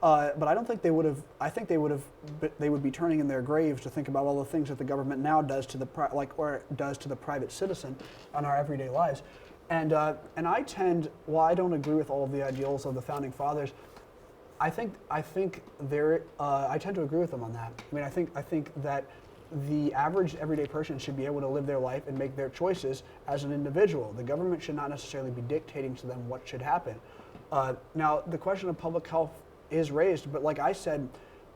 I don't think they would have. I think they would be turning in their graves to think about all the things that the government now does to the private citizen on our everyday lives. And I tend, while I don't agree with all of the ideals of the founding fathers, I tend to agree with them on that. I mean, I think that the average everyday person should be able to live their life and make their choices as an individual. The government should not necessarily be dictating to them what should happen. Now, the question of public health is raised, but like I said,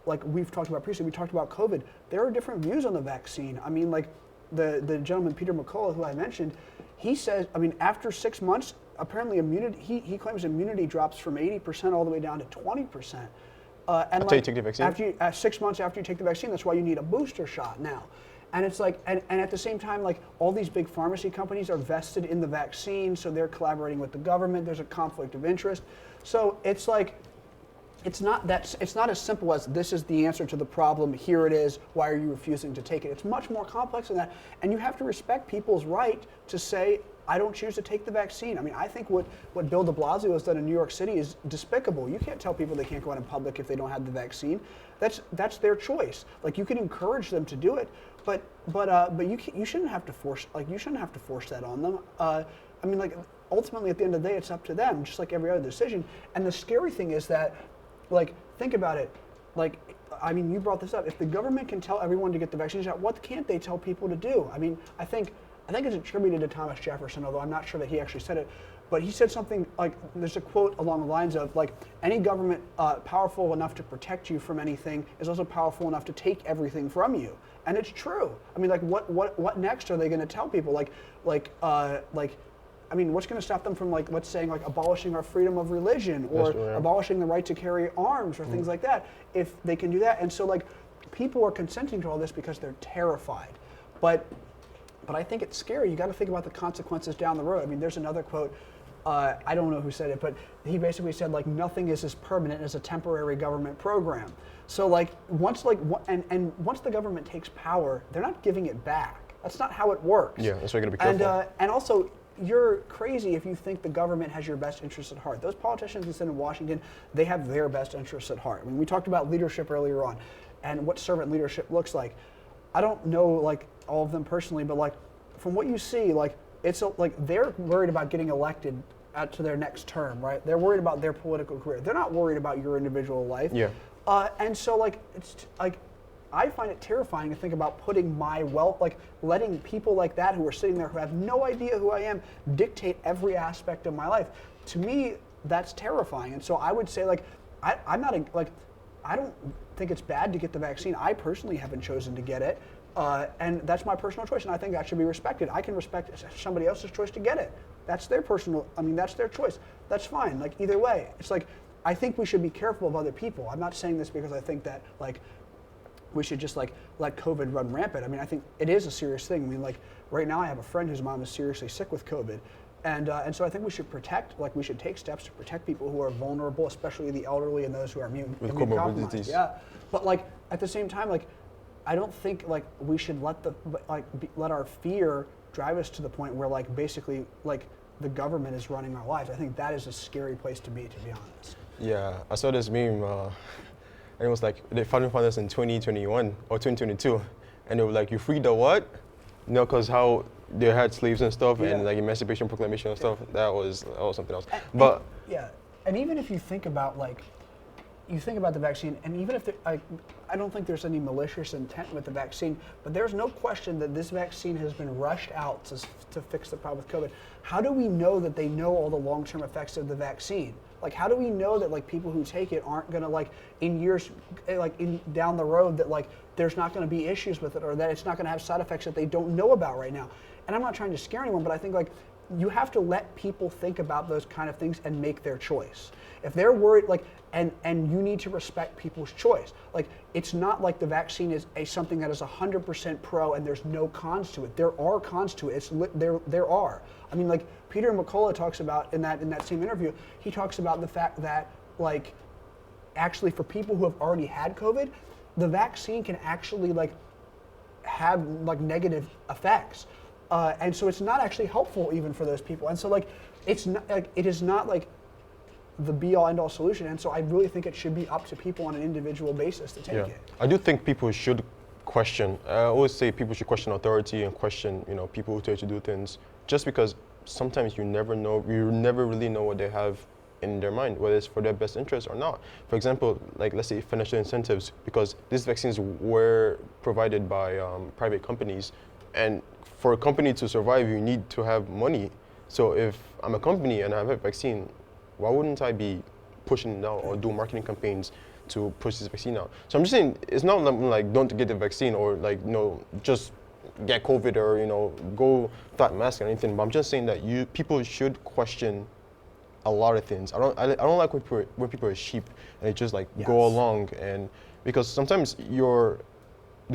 like we've talked about previously, we talked about COVID. There are different views on the vaccine. I mean, like the gentleman, Peter Mccullough, who I mentioned, he says, I mean, after 6 months, apparently immunity, he claims immunity drops from 80% all the way down to 20%. After you take the vaccine? 6 months after you take the vaccine, that's why you need a booster shot now. And it's like, and at the same time, like all these big pharmacy companies are vested in the vaccine, so they're collaborating with the government. There's a conflict of interest. So it's like, it's not as simple as this is the answer to the problem, here it is, why are you refusing to take it? It's much more complex than that. And you have to respect people's right to say, I don't choose to take the vaccine. I mean, I think what Bill de Blasio has done in New York City is despicable. You can't tell people they can't go out in public if they don't have the vaccine. That's their choice. Like, you can encourage them to do it, but you shouldn't have to force that on them. I mean, like, ultimately at the end of the day, it's up to them, just like every other decision. And the scary thing is that, like, think about it. Like, I mean, you brought this up. If the government can tell everyone to get the vaccine shot, what can't they tell people to do? I mean, I think it's attributed to Thomas Jefferson, although I'm not sure that he actually said it. But he said something like, there's a quote along the lines of, like, any government powerful enough to protect you from anything is also powerful enough to take everything from you. And it's true. I mean, like, what next are they going to tell people? I mean, what's going to stop them from, like, let's say, like, abolishing our freedom of religion or abolishing the right to carry arms or things like that, if they can do that? And so, like, people are consenting to all this because they're terrified. But I think it's scary. You got to think about the consequences down the road. I mean, there's another quote. I don't know who said it, but he basically said, like, nothing is as permanent as a temporary government program. So, like, once the government takes power, they're not giving it back. That's not how it works. Yeah, that's why you got to be careful. And also, you're crazy if you think the government has your best interests at heart. Those politicians who sit in Washington, they have their best interests at heart. I mean, we talked about leadership earlier on and what servant leadership looks like. I don't know, like, all of them personally, but, like, from what you see, like, like they're worried about getting elected to their next term, right? They're worried about their political career. They're not worried about your individual life. Yeah. And so, like, it's like, I find it terrifying to think about putting my wealth, like, letting people like that who are sitting there who have no idea who I am dictate every aspect of my life. To me, that's terrifying. And so I would say, like, I don't think it's bad to get the vaccine. I personally haven't chosen to get it. And that's my personal choice, and I think that should be respected. I can respect somebody else's choice to get it. That's their that's their choice. That's fine. Like, either way, it's like, I think we should be careful of other people. I'm not saying this because I think that, like, we should just, like, let COVID run rampant. I mean, I think it is a serious thing. I mean, like, right now I have a friend whose mom is seriously sick with COVID. And so I think we should we should take steps to protect people who are vulnerable, especially the elderly and those who are immune compromised. Yeah. But, like, at the same time, like, I don't think, like, we should let our fear drive us to the point where, like, basically, like, the government is running our lives. I think that is a scary place to be honest. Yeah, I saw this meme, and it was like, they found us in 2021 or 2022, and they were like, you freed the what? You know, because how they had slaves and stuff, and, like, Emancipation Proclamation and stuff. That was something else. And even if you think about, like, the vaccine, and even if I don't think there's any malicious intent with the vaccine, but there's no question that this vaccine has been rushed out to fix the problem with COVID. How do we know that they know all the long-term effects of the vaccine? Like, how do we know that, like, people who take it aren't going to, like, in years, like, down the road, that, like, there's not going to be issues with it, or that it's not going to have side effects that they don't know about right now? And I'm not trying to scare anyone, but I think, like, you have to let people think about those kind of things and make their choice. If they're worried, like, and you need to respect people's choice. Like, it's not like the vaccine is something that is 100% pro and there's no cons to it. There are cons to it. There are. I mean, like, Peter Mccullough talks about in that same interview, he talks about the fact that, like, actually for people who have already had COVID, the vaccine can actually, like, have, like, negative effects. And so it's not actually helpful even for those people. And so, like, it's not, like, it is not, like, the be-all, end-all solution. And so I really think it should be up to people on an individual basis to take it. I do think people should question. I always say people should question authority and question, you know, people who tell you to do things, just because sometimes you never really know what they have in their mind, whether it's for their best interest or not. For example, like, let's say financial incentives, because these vaccines were provided by private companies, and for a company to survive, you need to have money. So if I'm a company and I have a vaccine, why wouldn't I be pushing it out or do marketing campaigns to push this vaccine out? So I'm just saying, it's not like don't get the vaccine or, like, you know, just get COVID or, you know, go without mask or anything. But I'm just saying that people should question a lot of things. I don't like when people are sheep and they just, like, go along, and because sometimes the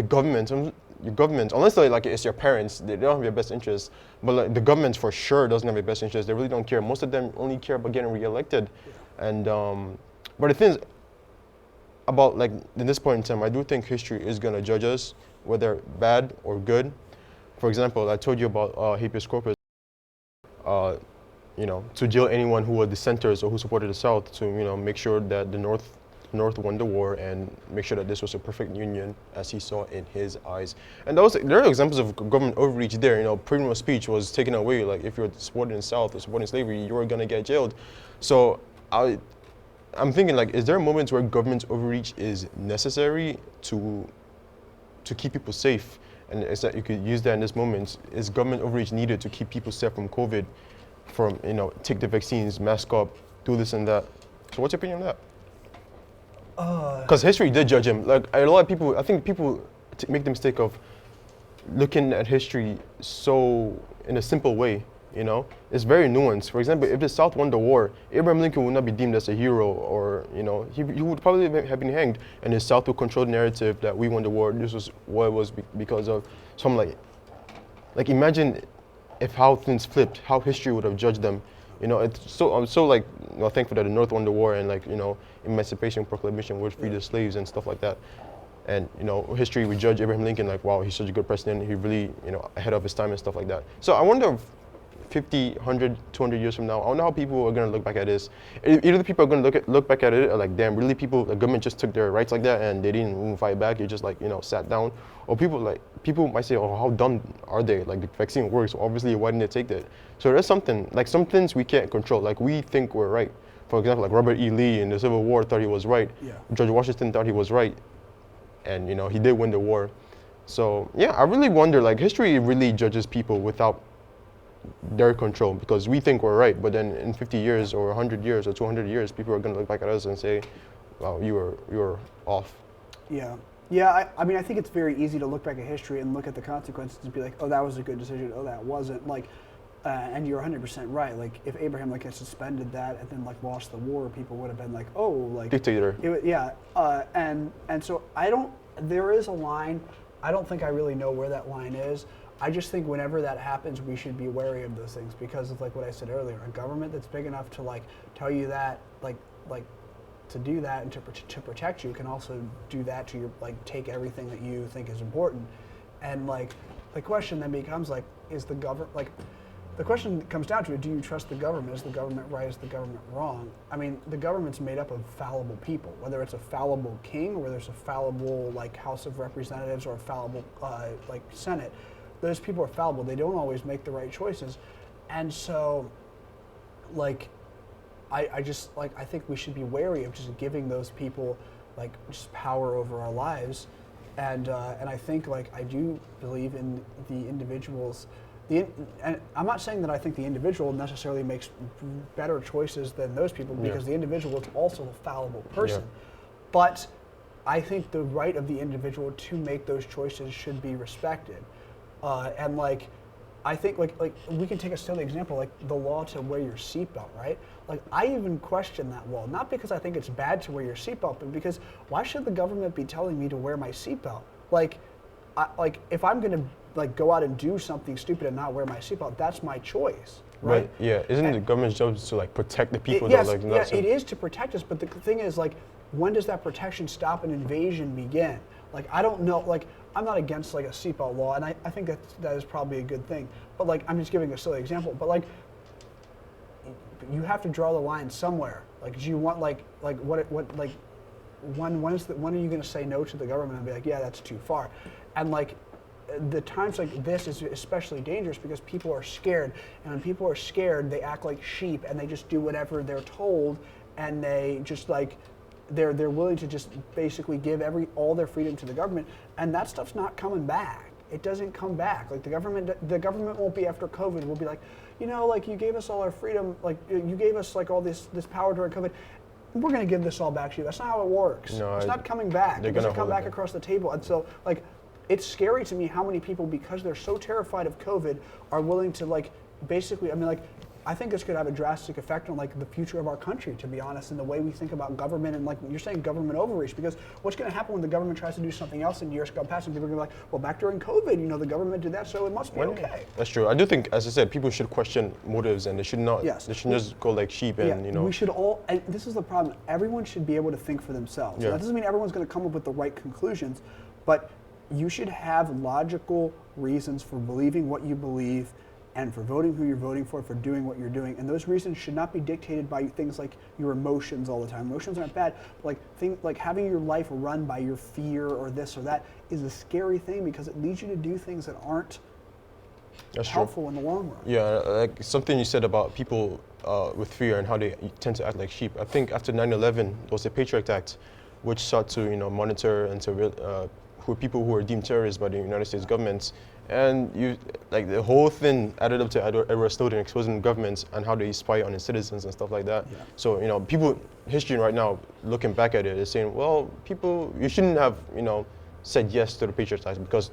government, your government, unless like it's your parents, they don't have your best interest. But like the government for sure doesn't have your best interest. They really don't care. Most of them only care about getting reelected. Yeah. And but the thing is, about like in this point in time, I do think history is gonna judge us, whether bad or good. For example, I told you about habeas corpus. To jail anyone who were dissenters or who supported the South, to make sure that the North won the war and make sure that this was a perfect union as he saw in his eyes. And there are examples of government overreach there. Freedom of speech was taken away. Like if you're supporting the South or supporting slavery, you were gonna get jailed. So I'm thinking, like, is there moments where government overreach is necessary to keep people safe? And it's that you could use that in this moment. Is government overreach needed to keep people safe from COVID? From take the vaccines, mask up, do this and that. So what's your opinion on that? Because history did judge him. Like a lot of people, I think people make the mistake of looking at history so in a simple way. It's very nuanced. For example, if the South won the war, Abraham Lincoln would not be deemed as a hero, or he would probably have been hanged, and the South would control the narrative that we won the war. This was what it was because of. So I'm like imagine if how things flipped, how history would have judged them. I'm so like thankful that the North won the war, and Emancipation Proclamation would free the slaves and stuff like that. And history would judge Abraham Lincoln like, wow, he's such a good president. He really ahead of his time and stuff like that. So I wonder if 50, 100, 200 years from now, I wonder how people are going to look back at this. Either the people are going to look back at it or like, damn, really the government just took their rights like that and they didn't even fight back. You just sat down. Or people might say, oh, how dumb are they? Like the vaccine works, so obviously why didn't they take that? So there's something, like some things we can't control. Like we think we're right. For example, like Robert E. Lee in the Civil War thought he was right. Yeah. George Washington thought he was right. And he did win the war. So yeah, I really wonder, like history really judges people without their control, because we think we're right, but then in 50 years or 100 years or 200 years, people are going to look back at us and say, wow, you were off. Yeah. Yeah, I mean, I think it's very easy to look back at history and look at the consequences and be like, oh, that was a good decision, oh, that wasn't. Like, and you're 100% right. Like, if Abraham had suspended that and then lost the war, people would have been like, oh, like dictator. And so there is a line. I don't think I really know where that line is. I just think whenever that happens, we should be wary of those things because of what I said earlier. A government that's big enough to tell you that to do that and to protect you can also do that to your take everything that you think is important. And the question then becomes is the government the question comes down to it, do you trust the government? Is the government right? Is the government wrong? I mean, the government's made up of fallible people, whether it's a fallible king or whether it's a fallible House of Representatives or a fallible Senate. Those people are fallible. They don't always make the right choices. And so I just I think we should be wary of just giving those people just power over our lives. And I think I do believe in the individuals. And I'm not saying that I think the individual necessarily makes better choices than those people, because the individual is also a fallible person. Yeah. But I think the right of the individual to make those choices should be respected. And I think we can take a silly example, the law to wear your seatbelt, right? I even question that law, not because I think it's bad to wear your seatbelt, but because why should the government be telling me to wear my seatbelt? If I'm going to go out and do something stupid and not wear my seatbelt, that's my choice, right? Yeah, isn't the government's job to protect the people? Yes, it is to protect us, but the thing is when does that protection stop and invasion begin? I don't know, I'm not against a seatbelt law, and I think that is probably a good thing, but I'm just giving a silly example, but you have to draw the line somewhere. Do you want when are you going to say no to the government and be yeah, that's too far? And the times like this is especially dangerous because people are scared, and when people are scared, they act like sheep and they just do whatever they're told, and they just they're willing to just basically give all their freedom to the government, and that stuff's not coming back. It doesn't come back. The government won't be after COVID. We'll be you gave us all our freedom, you gave us all this power during COVID. We're going to give this all back to you. That's not how it works. No, it's not coming back. It doesn't come back across the table. And so it's scary to me how many people, because they're so terrified of COVID, are willing to basically, I think it's going to have a drastic effect on like the future of our country, to be honest, and the way we think about government and like you're saying government overreach. Because what's going to happen when the government tries to do something else in years go past, and people are going to be like, well, back during COVID, the government did that, so it must be okay. That's true. I do think, as I said, people should question motives, and they should not. Yes. They shouldn't just go like sheep, and We should all. And this is the problem. Everyone should be able to think for themselves. Yeah. That doesn't mean everyone's going to come up with the right conclusions, but you should have logical reasons for believing what you believe, and for voting who you're voting for doing what you're doing. And those reasons should not be dictated by things like your emotions all the time. Emotions aren't bad, but like having your life run by your fear or this or that is a scary thing, because it leads you to do things that aren't helpful in the long run. Yeah, like something you said about people with fear and how they tend to act like sheep. I think after 9/11, there was a Patriot Act, which sought to monitor and to who people who were deemed terrorists by the United States government. And the whole thing added up to Edward Snowden exposing governments and how they spy on its citizens and stuff like that. Yeah. So people, history right now, looking back at it, is saying, well, you shouldn't have said yes to the Patriot Act, because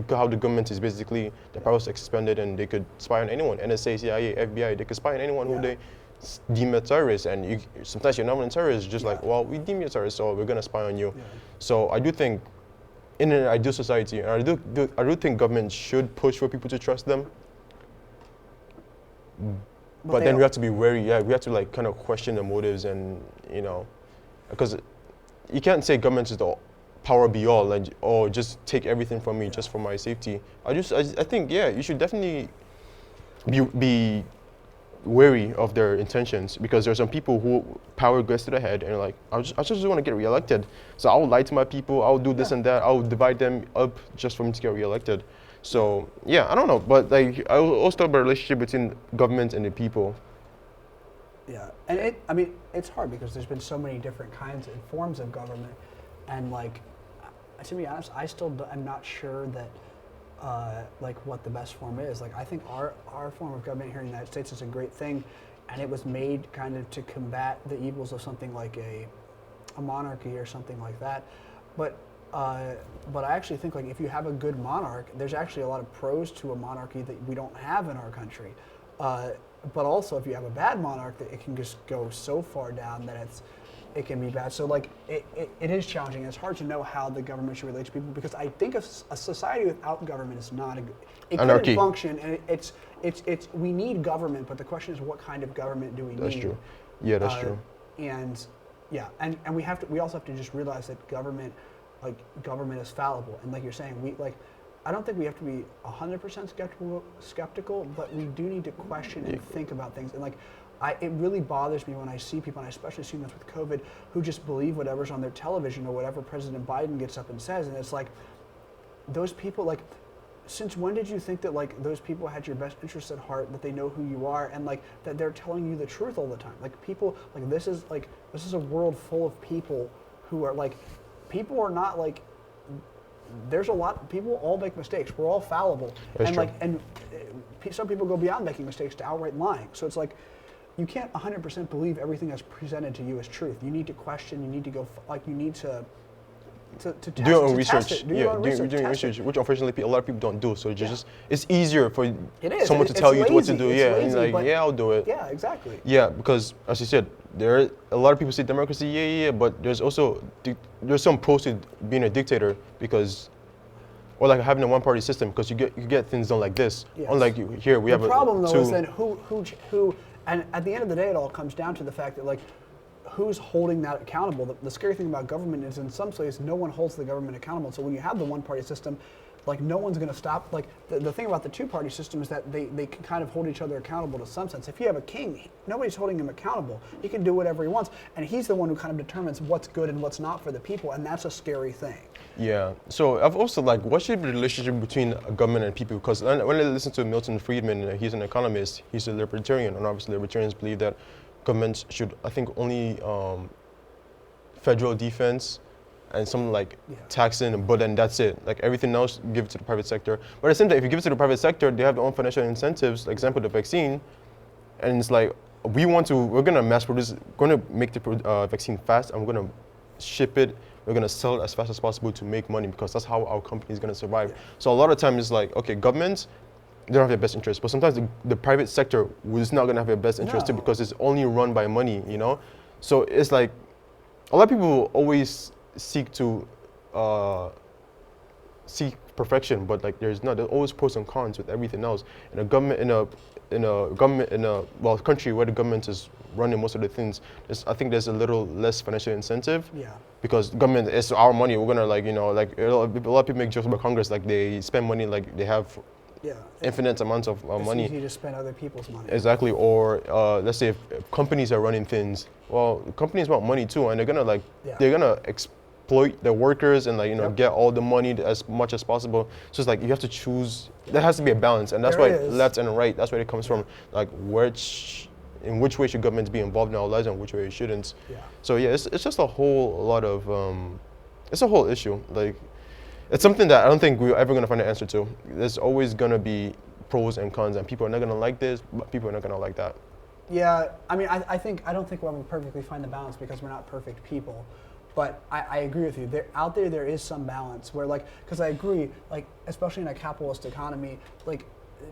how the government is basically, the power was expanded and they could spy on anyone. NSA, CIA, FBI, they could spy on anyone who they deem a terrorist. And sometimes you're not even a terrorist, just like, well, we deem you a terrorist, so we're gonna spy on you. Yeah. So I do think, in an ideal society, and I do think government should push for people to trust them. But then we have to be wary. Yeah, we have to kind of question the motives, and because you can't say government is the power be all, or just take everything from me just for my safety. I think you should definitely be wary of their intentions, because there are some people who power gets to the head and like, I just want to get reelected, so I'll lie to my people, I'll do this and that, I'll divide them up just for me to get reelected. So I don't know, but I also talk about the relationship between government and the people. Yeah, and it's hard because there's been so many different kinds and forms of government, and to be honest, I still am not sure that what the best form is. I think our form of government here in the United States is a great thing, and it was made kind of to combat the evils of something like a monarchy or something like that. But I actually think if you have a good monarch, there's actually a lot of pros to a monarchy that we don't have in our country. But also, if you have a bad monarch, that it can just go so far down that it can be bad. So it is challenging. It's hard to know how the government should relate to people, because I think a society without government is not it anarchy. Couldn't function, and it's we need government, but the question is, what kind of government do we need? That's true. Yeah, that's true. And we also have to just realize that government is fallible, and like you're saying, I don't think we have to be 100% skeptical, but we do need to question and think about things. And it really bothers me when I see people, and I especially see this with COVID, who just believe whatever's on their television or whatever President Biden gets up and says. And it's those people, since when did you think that those people had your best interests at heart, that they know who you are, and that they're telling you the truth all the time? People, this is a world full of people who are people are not there's a lot, people all make mistakes. We're all fallible. That's true. And some people go beyond making mistakes to outright lying. So it's you can't 100% believe everything that's presented to you as truth. You need to question, you need to go, you need to test, do your own research. Test it. Do your own research, doing research, which unfortunately a lot of people don't do. So it's easier for someone to it's tell you lazy. what to do. It's And lazy, I'll do it. Yeah, exactly. Yeah, because as you said, there are a lot of people say democracy, but there's also there's some pros to being a dictator, because, or having a one-party system, because you get things done like this. Yes. Unlike here, we have the problem though is then who, and at the end of the day, it all comes down to the fact that who's holding that accountable. The scary thing about government is, in some places, no one holds the government accountable. So when you have the one-party system, no one's going to stop. The thing about the two-party system is that they can kind of hold each other accountable to some sense. If you have a king, nobody's holding him accountable. He can do whatever he wants, and he's the one who kind of determines what's good and what's not for the people, and that's a scary thing. Yeah. So I've also what should be the relationship between government and people? Because when I listen to Milton Friedman, he's an economist, he's a libertarian, and obviously libertarians believe that governments should, I think, only federal defense and something taxing, but then that's it. Everything else, give it to the private sector. But at the same time, if you give it to the private sector, they have their own financial incentives. Example, the vaccine, and it's we're gonna mass produce, gonna make the vaccine fast, and we're gonna ship it. We're gonna sell it as fast as possible to make money, because that's how our company is gonna survive. Yeah. So a lot of times it's okay, governments, they don't have your best interest. But sometimes the private sector is not gonna have your best interest too, No. because it's only run by money, you know? So it's like, a lot of people always seek to seek perfection, but like there's always pros and cons with everything else. In a country where the government is running most of the things, I think there's a little less financial incentive. Yeah. Because government, it's our money. We're gonna like, you know, like a lot of people make jokes about Congress, like they spend money like they have infinite amounents of money. It's easy to spend other people's money. Exactly. Or let's say if companies are running things, well, companies want money too, and they're gonna exploit the workers and, like, you know, get all the money as much as possible. So it's like you have to choose. There has to be a balance, and that's why left and right. That's where it comes from. Like in which way should governments be involved in our lives and which way it shouldn't. Yeah. So yeah, it's just a lot of it's a whole issue. Like, it's something that I don't think we're ever gonna find an answer to. There's always gonna be pros and cons, and people are not gonna like this, but people are not gonna like that. Yeah, I mean, I don't think we'll ever perfectly find the balance because we're not perfect people. But I agree with you. There is some balance where, like, because I agree, like, especially in a capitalist economy, like,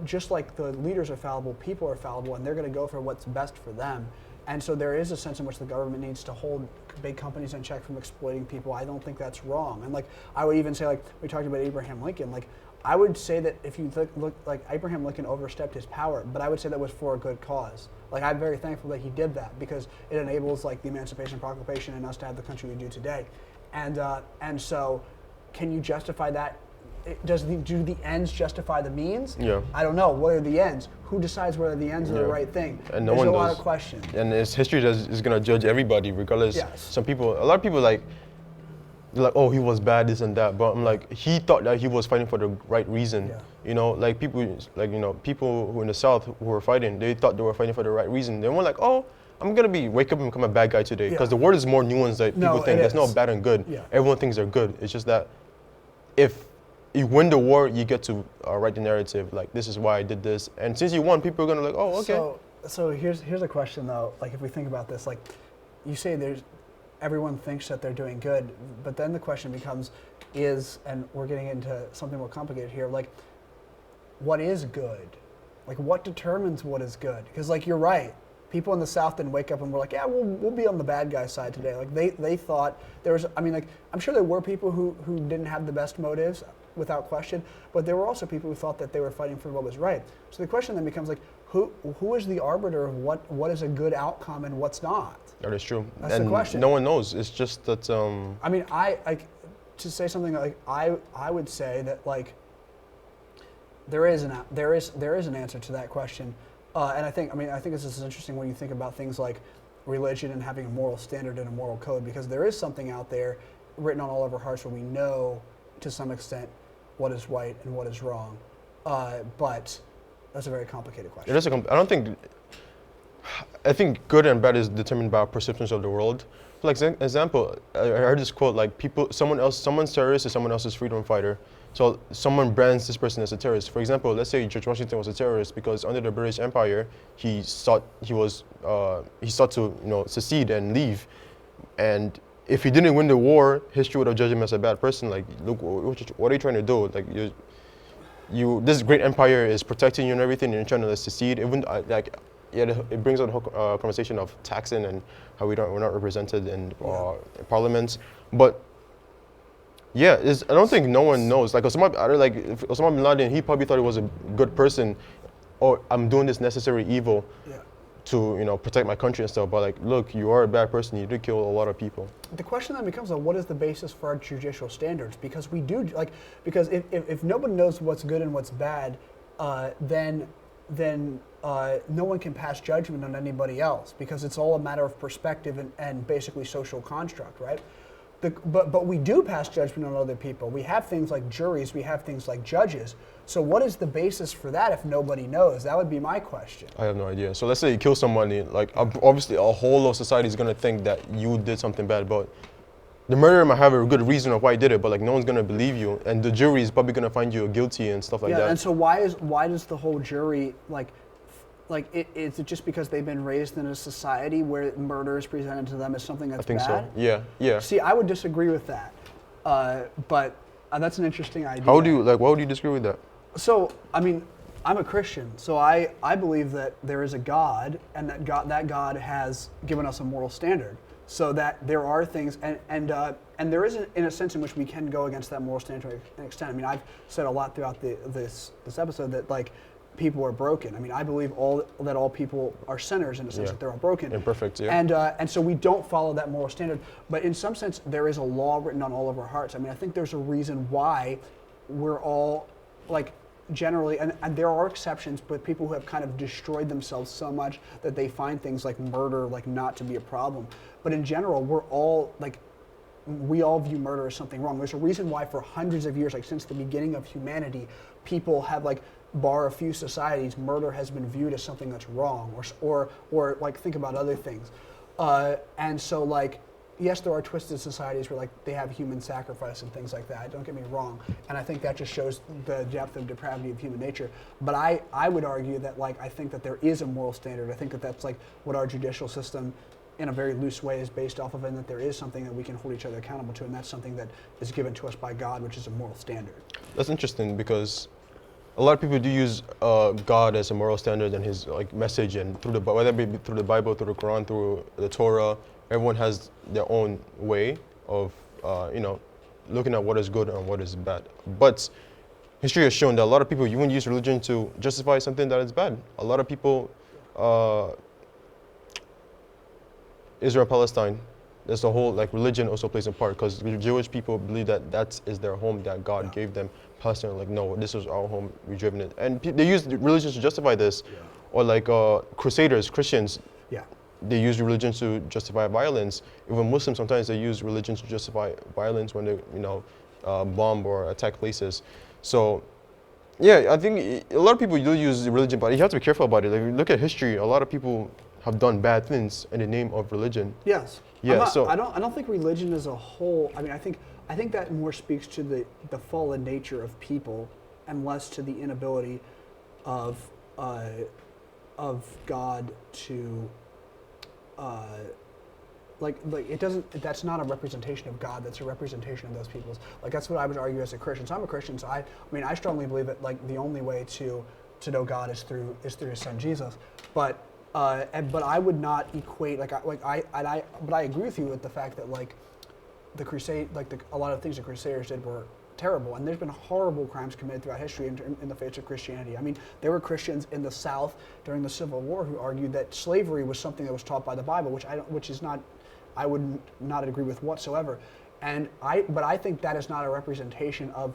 just like the leaders are fallible, people are fallible, and they're going to go for what's best for them. And so there is a sense in which the government needs to hold big companies in check from exploiting people. I don't think that's wrong. And, like, I would even say, like, we talked about Abraham Lincoln, like, I would say that if you look, like, Abraham Lincoln overstepped his power, but I would say that was for a good cause. Like, I'm very thankful that he did that because it enables, like, the Emancipation Proclamation and us to have the country we do today. And so, can you justify that? Do the ends justify the means? Yeah. I don't know. What are the ends? Who decides whether the ends are the right thing? And There's a lot of questions. And it's history that is going to judge everybody, regardless. Yes. A lot of people like, they're like, oh, he was bad, this and that. But I'm like, he thought that he was fighting for the right reason. Yeah. You know, like people who in the South who were fighting, they thought they were fighting for the right reason. They weren't like, oh, I'm gonna wake up and become a bad guy today. Because the world is more nuanced than people think. There's no bad and good. Yeah. Everyone thinks they're good. It's just that if you win the war, you get to write the narrative. Like, this is why I did this. And since you won, people are gonna like, oh, okay. So here's a question though. Like, if we think about this, like, you say everyone thinks that they're doing good, but then the question becomes, and we're getting into something more complicated here, like, what is good? Like, what determines what is good? Because, like, you're right. People in the South didn't wake up and were like, yeah, we'll be on the bad guy side today. Like, they thought there was, I mean, like, I'm sure there were people who didn't have the best motives, without question, but there were also people who thought that they were fighting for what was right. So the question then becomes, like, who is the arbiter of what is a good outcome and what's not? That is true. That's the question. No one knows. It's just that. I mean, to say something like, I would say that, like, there is an answer to that question, and I think this is interesting when you think about things like religion and having a moral standard and a moral code, because there is something out there written on all of our hearts where we know to some extent what is right and what is wrong, but that's a very complicated question. It is I think good and bad is determined by our perceptions of the world. For like example, I heard this quote, like, someone's terrorist is someone else's freedom fighter. So someone brands this person as a terrorist. For example, let's say George Washington was a terrorist because under the British Empire, he sought to secede and leave, and if he didn't win the war, history would have judged him as a bad person. Like, look, what are you trying to do? Like, this great empire is protecting you and everything, and you're trying to secede. It brings up the whole conversation of taxing and how we're not represented in parliaments. But yeah, I don't think no one knows. Like, Osama bin Laden, he probably thought he was a good person, or I'm doing this necessary evil to protect my country and stuff. But, like, look, you are a bad person. You did kill a lot of people. The question then becomes, what is the basis for our judicial standards? Because because if nobody knows what's good and what's bad, then no one can pass judgment on anybody else, because it's all a matter of perspective and basically social construct, right? But we do pass judgment on other people. We have things like juries, we have things like judges. So what is the basis for that if nobody knows? That would be my question. I have no idea. So let's say you kill somebody, like, obviously a whole lot of society is going to think that you did something bad, but the murderer might have a good reason of why he did it, but, like, no one's going to believe you, and the jury is probably going to find you guilty and stuff like that. Yeah, and so why does the whole jury, is it just because they've been raised in a society where murder is presented to them as something that's bad? I think so. Yeah. See, I would disagree with that, but that's an interesting idea. Why would you disagree with that? So, I mean, I'm a Christian, so I believe that there is a God, and that God has given us a moral standard, so that there are things, and there is in a sense in which we can go against that moral standard to an extent. I mean, I've said a lot throughout this episode that like people are broken. I mean, I believe all people are sinners in the sense that they're all broken, imperfect, yeah. and so we don't follow that moral standard. But in some sense, there is a law written on all of our hearts. I mean, I think there's a reason why we're all like. Generally, and there are exceptions, but people who have kind of destroyed themselves so much that they find things like murder like not to be a problem. But in general, we all view murder as something wrong. There's a reason why for hundreds of years, like since the beginning of humanity, people have like, bar a few societies, murder has been viewed as something that's wrong, or like think about other things. And so like, yes, there are twisted societies where like they have human sacrifice and things like that. Don't get me wrong, and I think that just shows the depth of depravity of human nature. But I would argue that like I think that there is a moral standard. I think that that's like what our judicial system, in a very loose way, is based off of, and that there is something that we can hold each other accountable to, and that's something that is given to us by God, which is a moral standard. That's interesting because a lot of people do use God as a moral standard and His like message, and through whether it be through the Bible, through the Quran, through the Torah. Everyone has their own way of, looking at what is good and what is bad. But history has shown that a lot of people even use religion to justify something that is bad. A lot of people, Israel, Palestine, there's a whole like religion also plays a part because the Jewish people believe that is their home that God gave them. Palestine are like, no, this was our home, we've driven it. And they use religion to justify this. Yeah. Or like Crusaders, Christians. Yeah. They use religion to justify violence. Even Muslims, sometimes they use religion to justify violence when they, bomb or attack places. So, yeah, I think a lot of people do use religion, but you have to be careful about it. Like, if you look at history, a lot of people have done bad things in the name of religion. Yes. Yeah. I don't think religion as a whole. I mean, I think that more speaks to the fallen nature of people, and less to the inability of God to. Like it doesn't. That's not a representation of God. That's a representation of those people's. Like that's what I would argue as a Christian. So I'm a Christian. So I mean, I strongly believe that like the only way to know God is through His Son Jesus. But I would not equate but I agree with you with the fact that like the crusade, a lot of things the Crusaders did were terrible, and there's been horrible crimes committed throughout history in the face of Christianity. I mean, there were Christians in the South during the Civil War who argued that slavery was something that was taught by the Bible, I would not agree with whatsoever. But I think that is not a representation of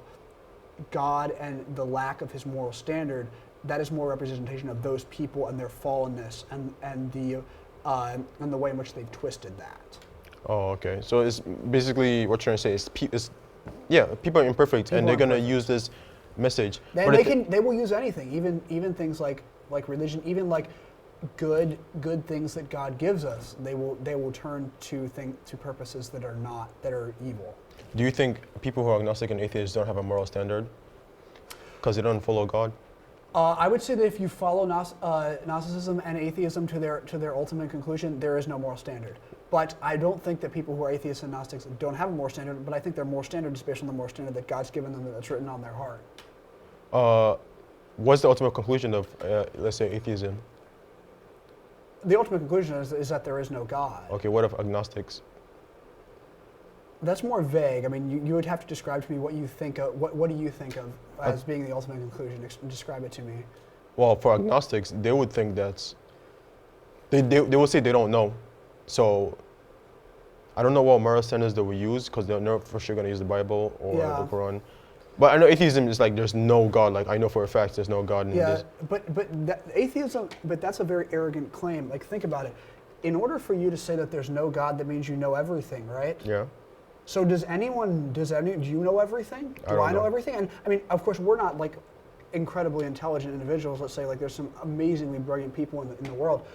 God and the lack of His moral standard. That is more representation of those people and their fallenness and the way in which they've twisted that. Oh, okay. So it's basically what you're trying to say is people are imperfect, and they're gonna use this message. They will use anything, even things like religion, even like good things that God gives us. They will turn to purposes that are evil. Do you think people who are agnostic and atheists don't have a moral standard because they don't follow God? I would say that if you follow Gnosticism and atheism to their ultimate conclusion, there is no moral standard. But I don't think that people who are atheists and Gnostics don't have a moral standard, but I think their moral standard is based on the moral standard that God's given them, that's written on their heart. What's the ultimate conclusion of, let's say, atheism? The ultimate conclusion is that there is no God. Okay, what of agnostics? That's more vague. I mean, you would have to describe to me what you think of. What do you think of as being the ultimate conclusion? Describe it to me. Well, for agnostics, they would think that's. They would say they don't know. So, I don't know what moral standards they will use because they're not for sure going to use the Bible or the Quran. But I know atheism is like there's no God. Like I know for a fact there's no God. Atheism. But that's a very arrogant claim. Like think about it. In order for you to say that there's no God, that means you know everything, right? Yeah. So do you know everything? Do I know everything? And I mean, of course, we're not like incredibly intelligent individuals. Let's say like there's some amazingly brilliant people in the world.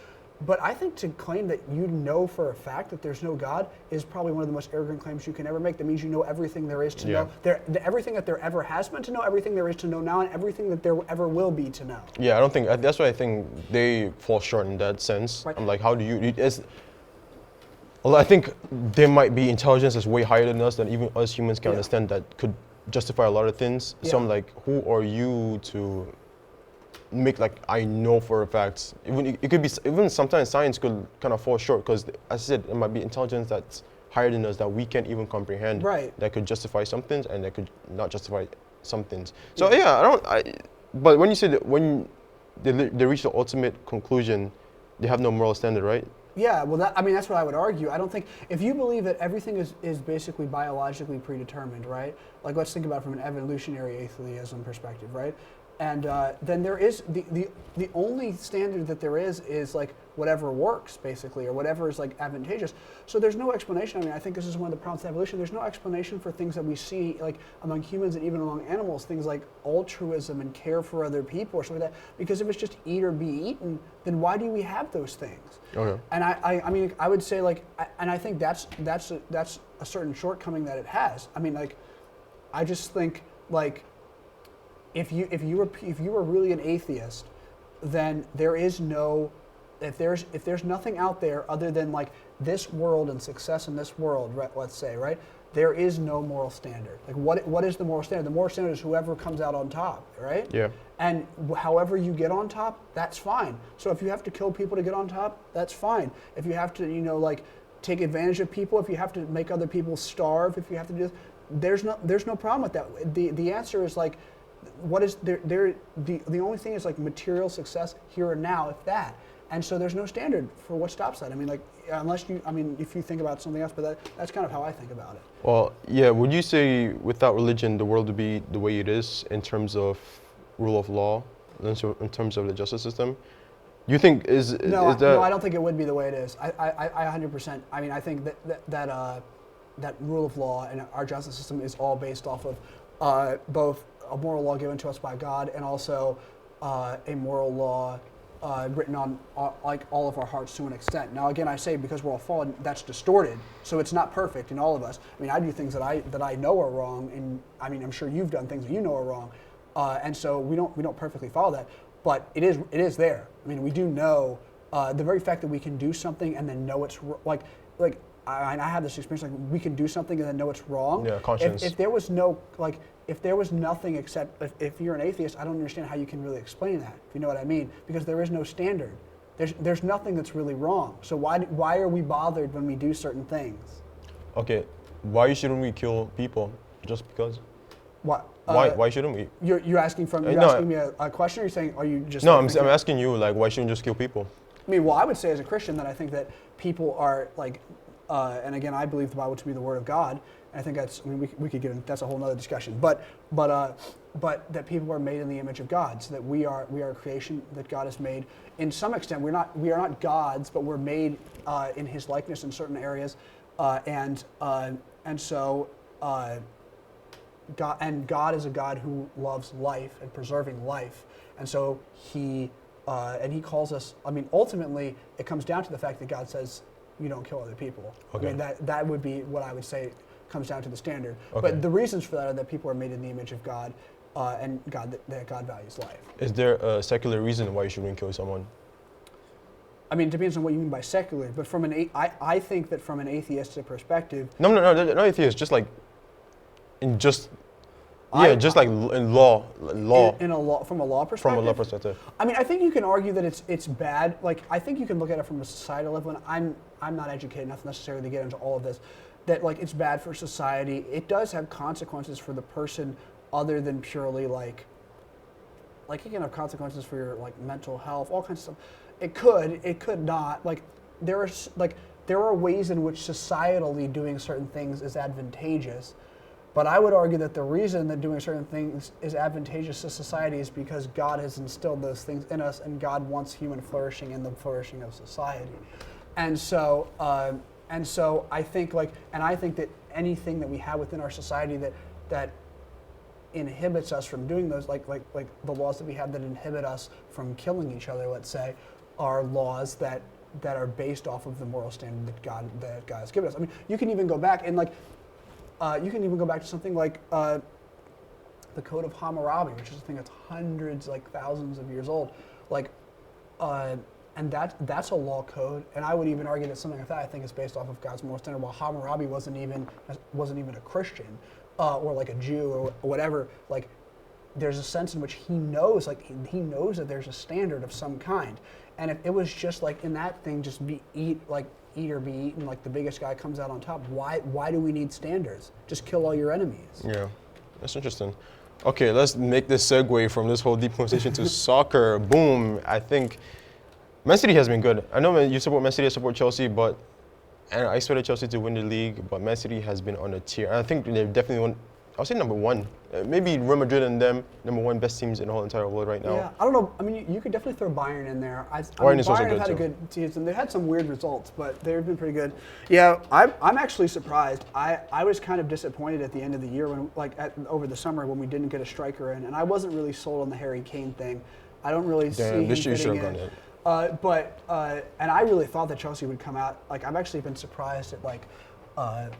But I think to claim that you know for a fact that there's no God is probably one of the most arrogant claims you can ever make. That means you know everything there is to know. Everything that there ever has been to know, everything there is to know now, and everything that there ever will be to know. Yeah, I don't think, that's why I think they fall short in that sense. Right. I'm like, how do you, I think there might be intelligence that's way higher than us, that even us humans can understand, that could justify a lot of things. Yeah. So I'm like, who are you to make like I know for a fact. Even it could be even sometimes science could kind of fall short because, as I said, it might be intelligence that's higher than us that we can't even comprehend. Right. That could justify some things and that could not justify some things. So yeah, but when you say that when they reach the ultimate conclusion, they have no moral standard, right? Yeah, well, that's what I would argue. I don't think, if you believe that everything is basically biologically predetermined, right? Like, let's think about it from an evolutionary atheism perspective, right? And then there is, the only standard that there is like whatever works, basically, or whatever is like advantageous. So there's no explanation. I mean, I think this is one of the problems with evolution. There's no explanation for things that we see, like among humans and even among animals, things like altruism and care for other people or something like that. Because if it's just eat or be eaten, then why do we have those things? Okay. And I mean, I would say like, and I think that's a certain shortcoming that it has. I mean, like, I just think like, if you were really an atheist, then there is no, if there's nothing out there other than like this world and success in this world, right, let's say, right, there is no moral standard. Like what is the moral standard? The moral standard is whoever comes out on top, right? Yeah. And however you get on top, that's fine. So if you have to kill people to get on top, that's fine. If you have to, like take advantage of people, if you have to make other people starve, if you have to do this, there's no problem with that. The answer is like, what is the only thing is like material success here and now, if that. And so there's no standard for what stops that. I mean, like, if you think about something else, but that's kind of how I think about it. Well, yeah, would you say without religion, the world would be the way it is in terms of rule of law, in terms of the justice system? You think No, I don't think it would be the way it is. I 100%. I mean, I think that rule of law and our justice system is all based off of both a moral law given to us by God and also a moral law written on like all of our hearts to an extent. Now, again, I say because we're all fallen, that's distorted, so it's not perfect in all of us. I mean, I do things that I know are wrong, and I mean, I'm sure you've done things that you know are wrong, and so we don't perfectly follow that, but it is there. I mean, we do know the very fact that we can do something and then know it's like I have this experience, like we can do something and then know it's wrong. Yeah, conscience. If there was no if there was nothing except, if you're an atheist, I don't understand how you can really explain that, if you know what I mean, because there is no standard. There's nothing that's really wrong. So why are we bothered when we do certain things? Okay, why shouldn't we kill people just because? What? Why shouldn't we? You're asking asking me a question, or you're saying, are you just? No, I'm asking you, like, why shouldn't we just kill people? I mean, well, I would say as a Christian that I think that people are like, and again, I believe the Bible to be the Word of God. I think that's, I mean, we could get into, that's a whole other discussion. But that people are made in the image of God, so that we are a creation that God has made. In some extent, we are not gods, but we're made in His likeness in certain areas, and so God is a God who loves life and preserving life, and so He calls us. I mean, ultimately, it comes down to the fact that God says you don't kill other people. Okay. I mean, that would be what I would say comes down to the standard. Okay. But the reasons for that are that people are made in the image of God, and that God values life. Is there a secular reason why you shouldn't kill someone? I mean, it depends on what you mean by secular. But from I think that from an atheistic perspective. No, not atheist. Just like, just like in law. From a law perspective. From a law perspective. I mean, I think you can argue that it's bad. Like, I think you can look at it from a societal level. And I'm not educated enough necessarily to get into all of this. That like it's bad for society. It does have consequences for the person, other than purely like it can have consequences for your like mental health, all kinds of stuff. It could not. Like there are ways in which societally doing certain things is advantageous. But I would argue that the reason that doing certain things is advantageous to society is because God has instilled those things in us, and God wants human flourishing and the flourishing of society. And so I think I think that anything that we have within our society that inhibits us from doing those, like the laws that we have that inhibit us from killing each other, let's say, are laws that are based off of the moral standard that God has given us. I mean, you can even go back and to something like the Code of Hammurabi, which is a thing that's hundreds, like thousands of years old, and that's a law code. And I would even argue that something like that I think is based off of God's moral standard. While Hammurabi wasn't even a Christian or like a Jew or whatever, like there's a sense in which he knows that there's a standard of some kind. And if it was just like in that thing, just eat or be eaten, like the biggest guy comes out on top. Why do we need standards? Just kill all your enemies. Yeah, that's interesting. Okay, let's make this segue from this whole deep conversation to soccer. Boom. I think Man City has been good. I know you support Man City, I support Chelsea, and I expected Chelsea to win the league, but Man City has been on a tear. And I think they're definitely I would say number one. Maybe Real Madrid and them, number one best teams in the whole entire world right now. Yeah, I don't know. I mean, you could definitely throw Bayern in there. Bayern is also Bayern good had too. a good season. They had some weird results, but they've been pretty good. Yeah, I'm actually surprised. I was kind of disappointed at the end of the year when, over the summer when we didn't get a striker in, and I wasn't really sold on the Harry Kane thing. I don't really see him this year fitting should have in. gone in. And I really thought that Chelsea would come out. Like, I've actually been surprised at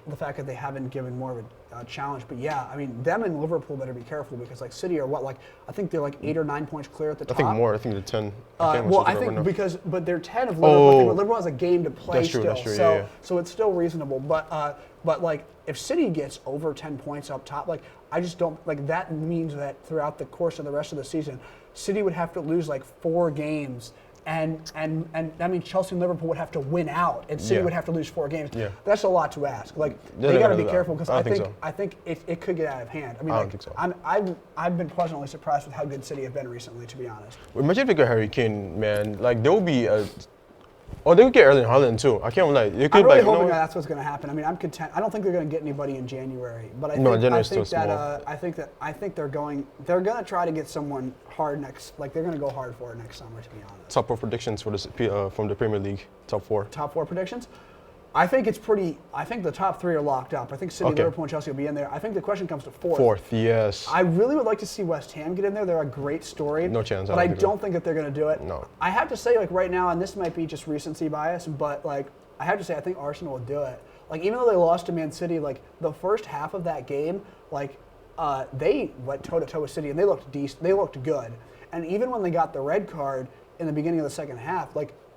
the fact that they haven't given more of a challenge. But yeah, I mean, them and Liverpool better be careful because City are I think they're 8 or 9 points clear at the top. I think more. I think they're 10. But they're 10 of Liverpool. Liverpool has a game to play that's true, still, that's true, so it's still reasonable. But if City gets over 10 points up top, I just don't that means that throughout the course of the rest of the season, City would have to lose 4 games. And I mean, Chelsea and Liverpool would have to win out, and City would have to lose 4 games. Yeah. That's a lot to ask. They got to be careful because I think it could get out of hand. I mean, I don't think so. I've been pleasantly surprised with how good City have been recently, to be honest. Imagine if they get Harry Kane, man. There will be they could get Erling Haaland too. I can't lie. I'm really hoping that's what's going to happen. I mean, I'm content. I don't think they're going to get anybody in January, but I think they're going to try to get someone hard next. They're going to go hard for it next summer, to be honest. Top 4 predictions for from the Premier League. Top 4. Top 4 predictions. I think the top 3 are locked up. I think City, Liverpool, and Chelsea will be in there. I think the question comes to 4th. 4th, yes. I really would like to see West Ham get in there. They're a great story. No chance. But I don't think that they're going to do it. No. I have to say, right now, and this might be just recency bias, but I have to say I think Arsenal will do it. Even though they lost to Man City, the first half of that game, they went toe to toe with City and they looked decent. They looked good. And even when they got the red card in the beginning of the second half,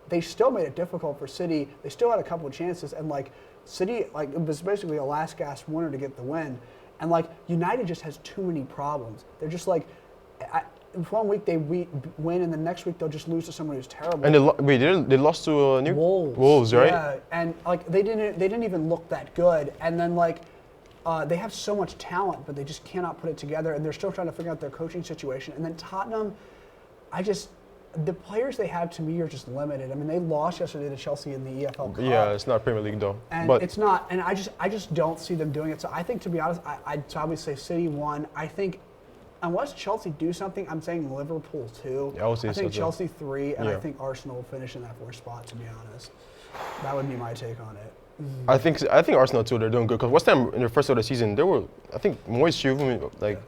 they still made it difficult for City. They still had a couple of chances, and City, it was basically a last gasp winner to get the win. And United just has too many problems. They're just one week they win, and the next week they'll just lose to someone who's terrible. And they lost to Wolves, right? Yeah, and they didn't even look that good. And then they have so much talent, but they just cannot put it together, and they're still trying to figure out their coaching situation. And then Tottenham, the players they have to me are just limited. I mean, they lost yesterday to Chelsea in the EFL Cup. Yeah, it's not Premier League though. And it's not. And I just don't see them doing it. So I think, to be honest, I'd probably say City 1. I think unless Chelsea do something, I'm saying Liverpool 2. Yeah, I think Chelsea 3, and I think Arsenal will finish in that 4th spot. To be honest, that would be my take on it. I think Arsenal too. They're doing good because West Ham in their first of the season, they were. I think Moyes should.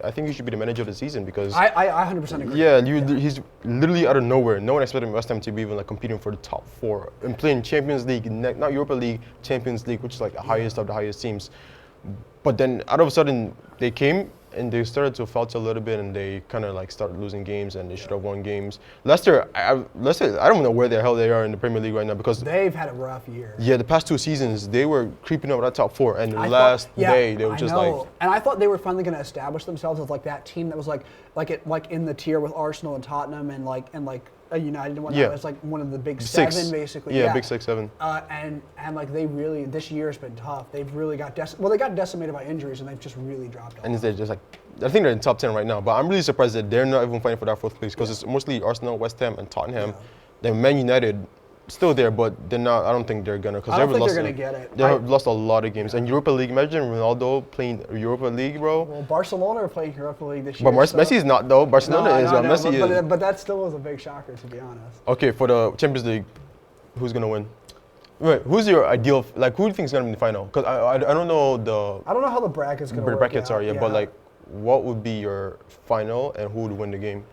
I think he should be the manager of the season because. I 100% agree. Yeah, he's literally out of nowhere. No one expected West Ham to be even competing for the top 4 and playing Champions League, not Europa League, Champions League, which is the highest of the highest teams. But then out of a sudden they came and they started to falter a little bit, and they kind of started losing games, and they should have won games. Leicester, I don't know where the hell they are in the Premier League right now because they've had a rough year. Yeah, the past 2 seasons they were creeping up that top 4, and the last day they were just And I thought they were finally going to establish themselves as that team that was in the tier with Arsenal and Tottenham and a United and whatnot. Yeah. It's one of the big 6 7 basically. Yeah, big 6, 7. And they really, this year's been tough. They've really got they got decimated by injuries, and they've just really dropped off. And they're just I think they're in top 10 right now, but I'm really surprised that they're not even fighting for that 4th place because it's mostly Arsenal, West Ham, and Tottenham. Yeah. Then Man United, still there, but they're not. I don't think they're gonna. I don't think they're gonna get it. They have lost a lot of games. And Europa League, imagine Ronaldo playing Europa League, bro. Well, Barcelona are playing Europa League this year. But Messi's not though. Barcelona is. Messi is. But that still was a big shocker, to be honest. Okay, for the Champions League, who's gonna win? Wait, who's your ideal? Who do you think is gonna be in the final? Because I don't know I don't know how the brackets gonna work. Brackets are but what would be your final and who would win the game?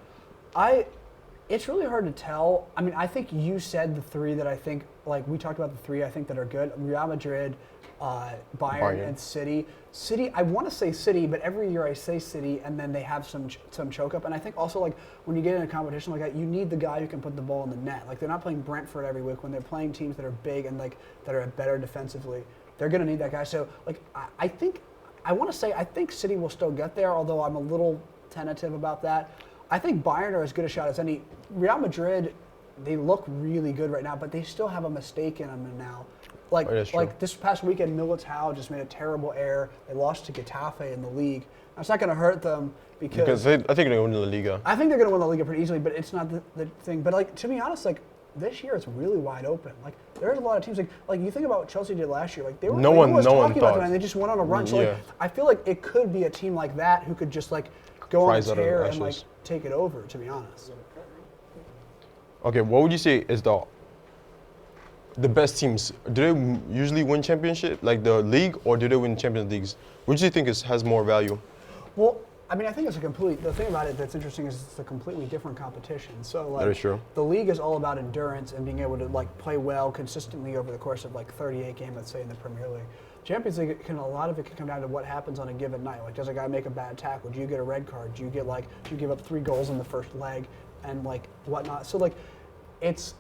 It's really hard to tell. I mean, I think you said the 3 that I think, we talked about the 3 I think that are good. Real Madrid, Bayern, and City. City, I want to say City, but every year I say City, and then they have some choke up. And I think also, when you get in a competition like that, you need the guy who can put the ball in the net. They're not playing Brentford every week. When they're playing teams that are big and, that are better defensively, they're going to need that guy. So, I think City will still get there, although I'm a little tentative about that. I think Bayern are as good a shot as any. Real Madrid, they look really good right now, but they still have a mistake in them now. Like this past weekend, Militao just made a terrible error. They lost to Getafe in the league. Now, it's not going to hurt them because I think they're going to win the Liga. I think they're going to win the Liga pretty easily, but it's not the thing. But like to be honest, like this year it's really wide open. Like there's a lot of teams like you think about what Chelsea did last year. Like they were no one talking about thought. them and they just went on a run. So like I feel like it could be a team like that who could just like go on a tear and like take it over. To be honest. Okay, what would you say is the best teams? Do they usually win championship, like the league, or do they win Champions Leagues? Which do you think has more value? Well, I mean, I think it's the thing about it that's interesting is it's a completely different competition. So like, that is true. The league is all about endurance and being able to like play well consistently over the course of like 38 games, let's say in the Premier League. Champions League, a lot of it can come down to what happens on a given night. Like, does a guy make a bad tackle? Do you get a red card? Do you give up 3 goals in the first leg and like whatnot? So like, it's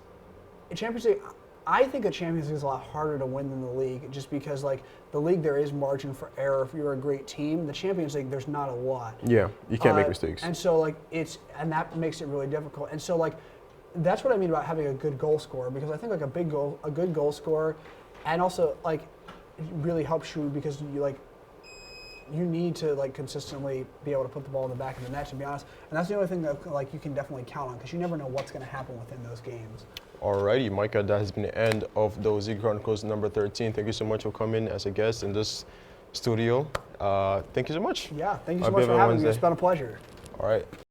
Champions League. I think a Champions League is a lot harder to win than the league, just because like the league there is margin for error if you're a great team. The Champions League there's not a lot. Yeah, you can't make mistakes. And so like that makes it really difficult. And so like that's what I mean about having a good goal scorer, because I think like a good goal scorer, and also like it really helps you because you need to like consistently be able to put the ball in the back of the net, to be honest. And that's the only thing that like you can definitely count on, because you never know what's going to happen within those games. Alrighty, Micah, that has been the end of the Ozigi Chronicles number 13. Thank you so much for coming as a guest in this studio. Thank you so much. Yeah, thank you so much for having me. It's been a pleasure. All right.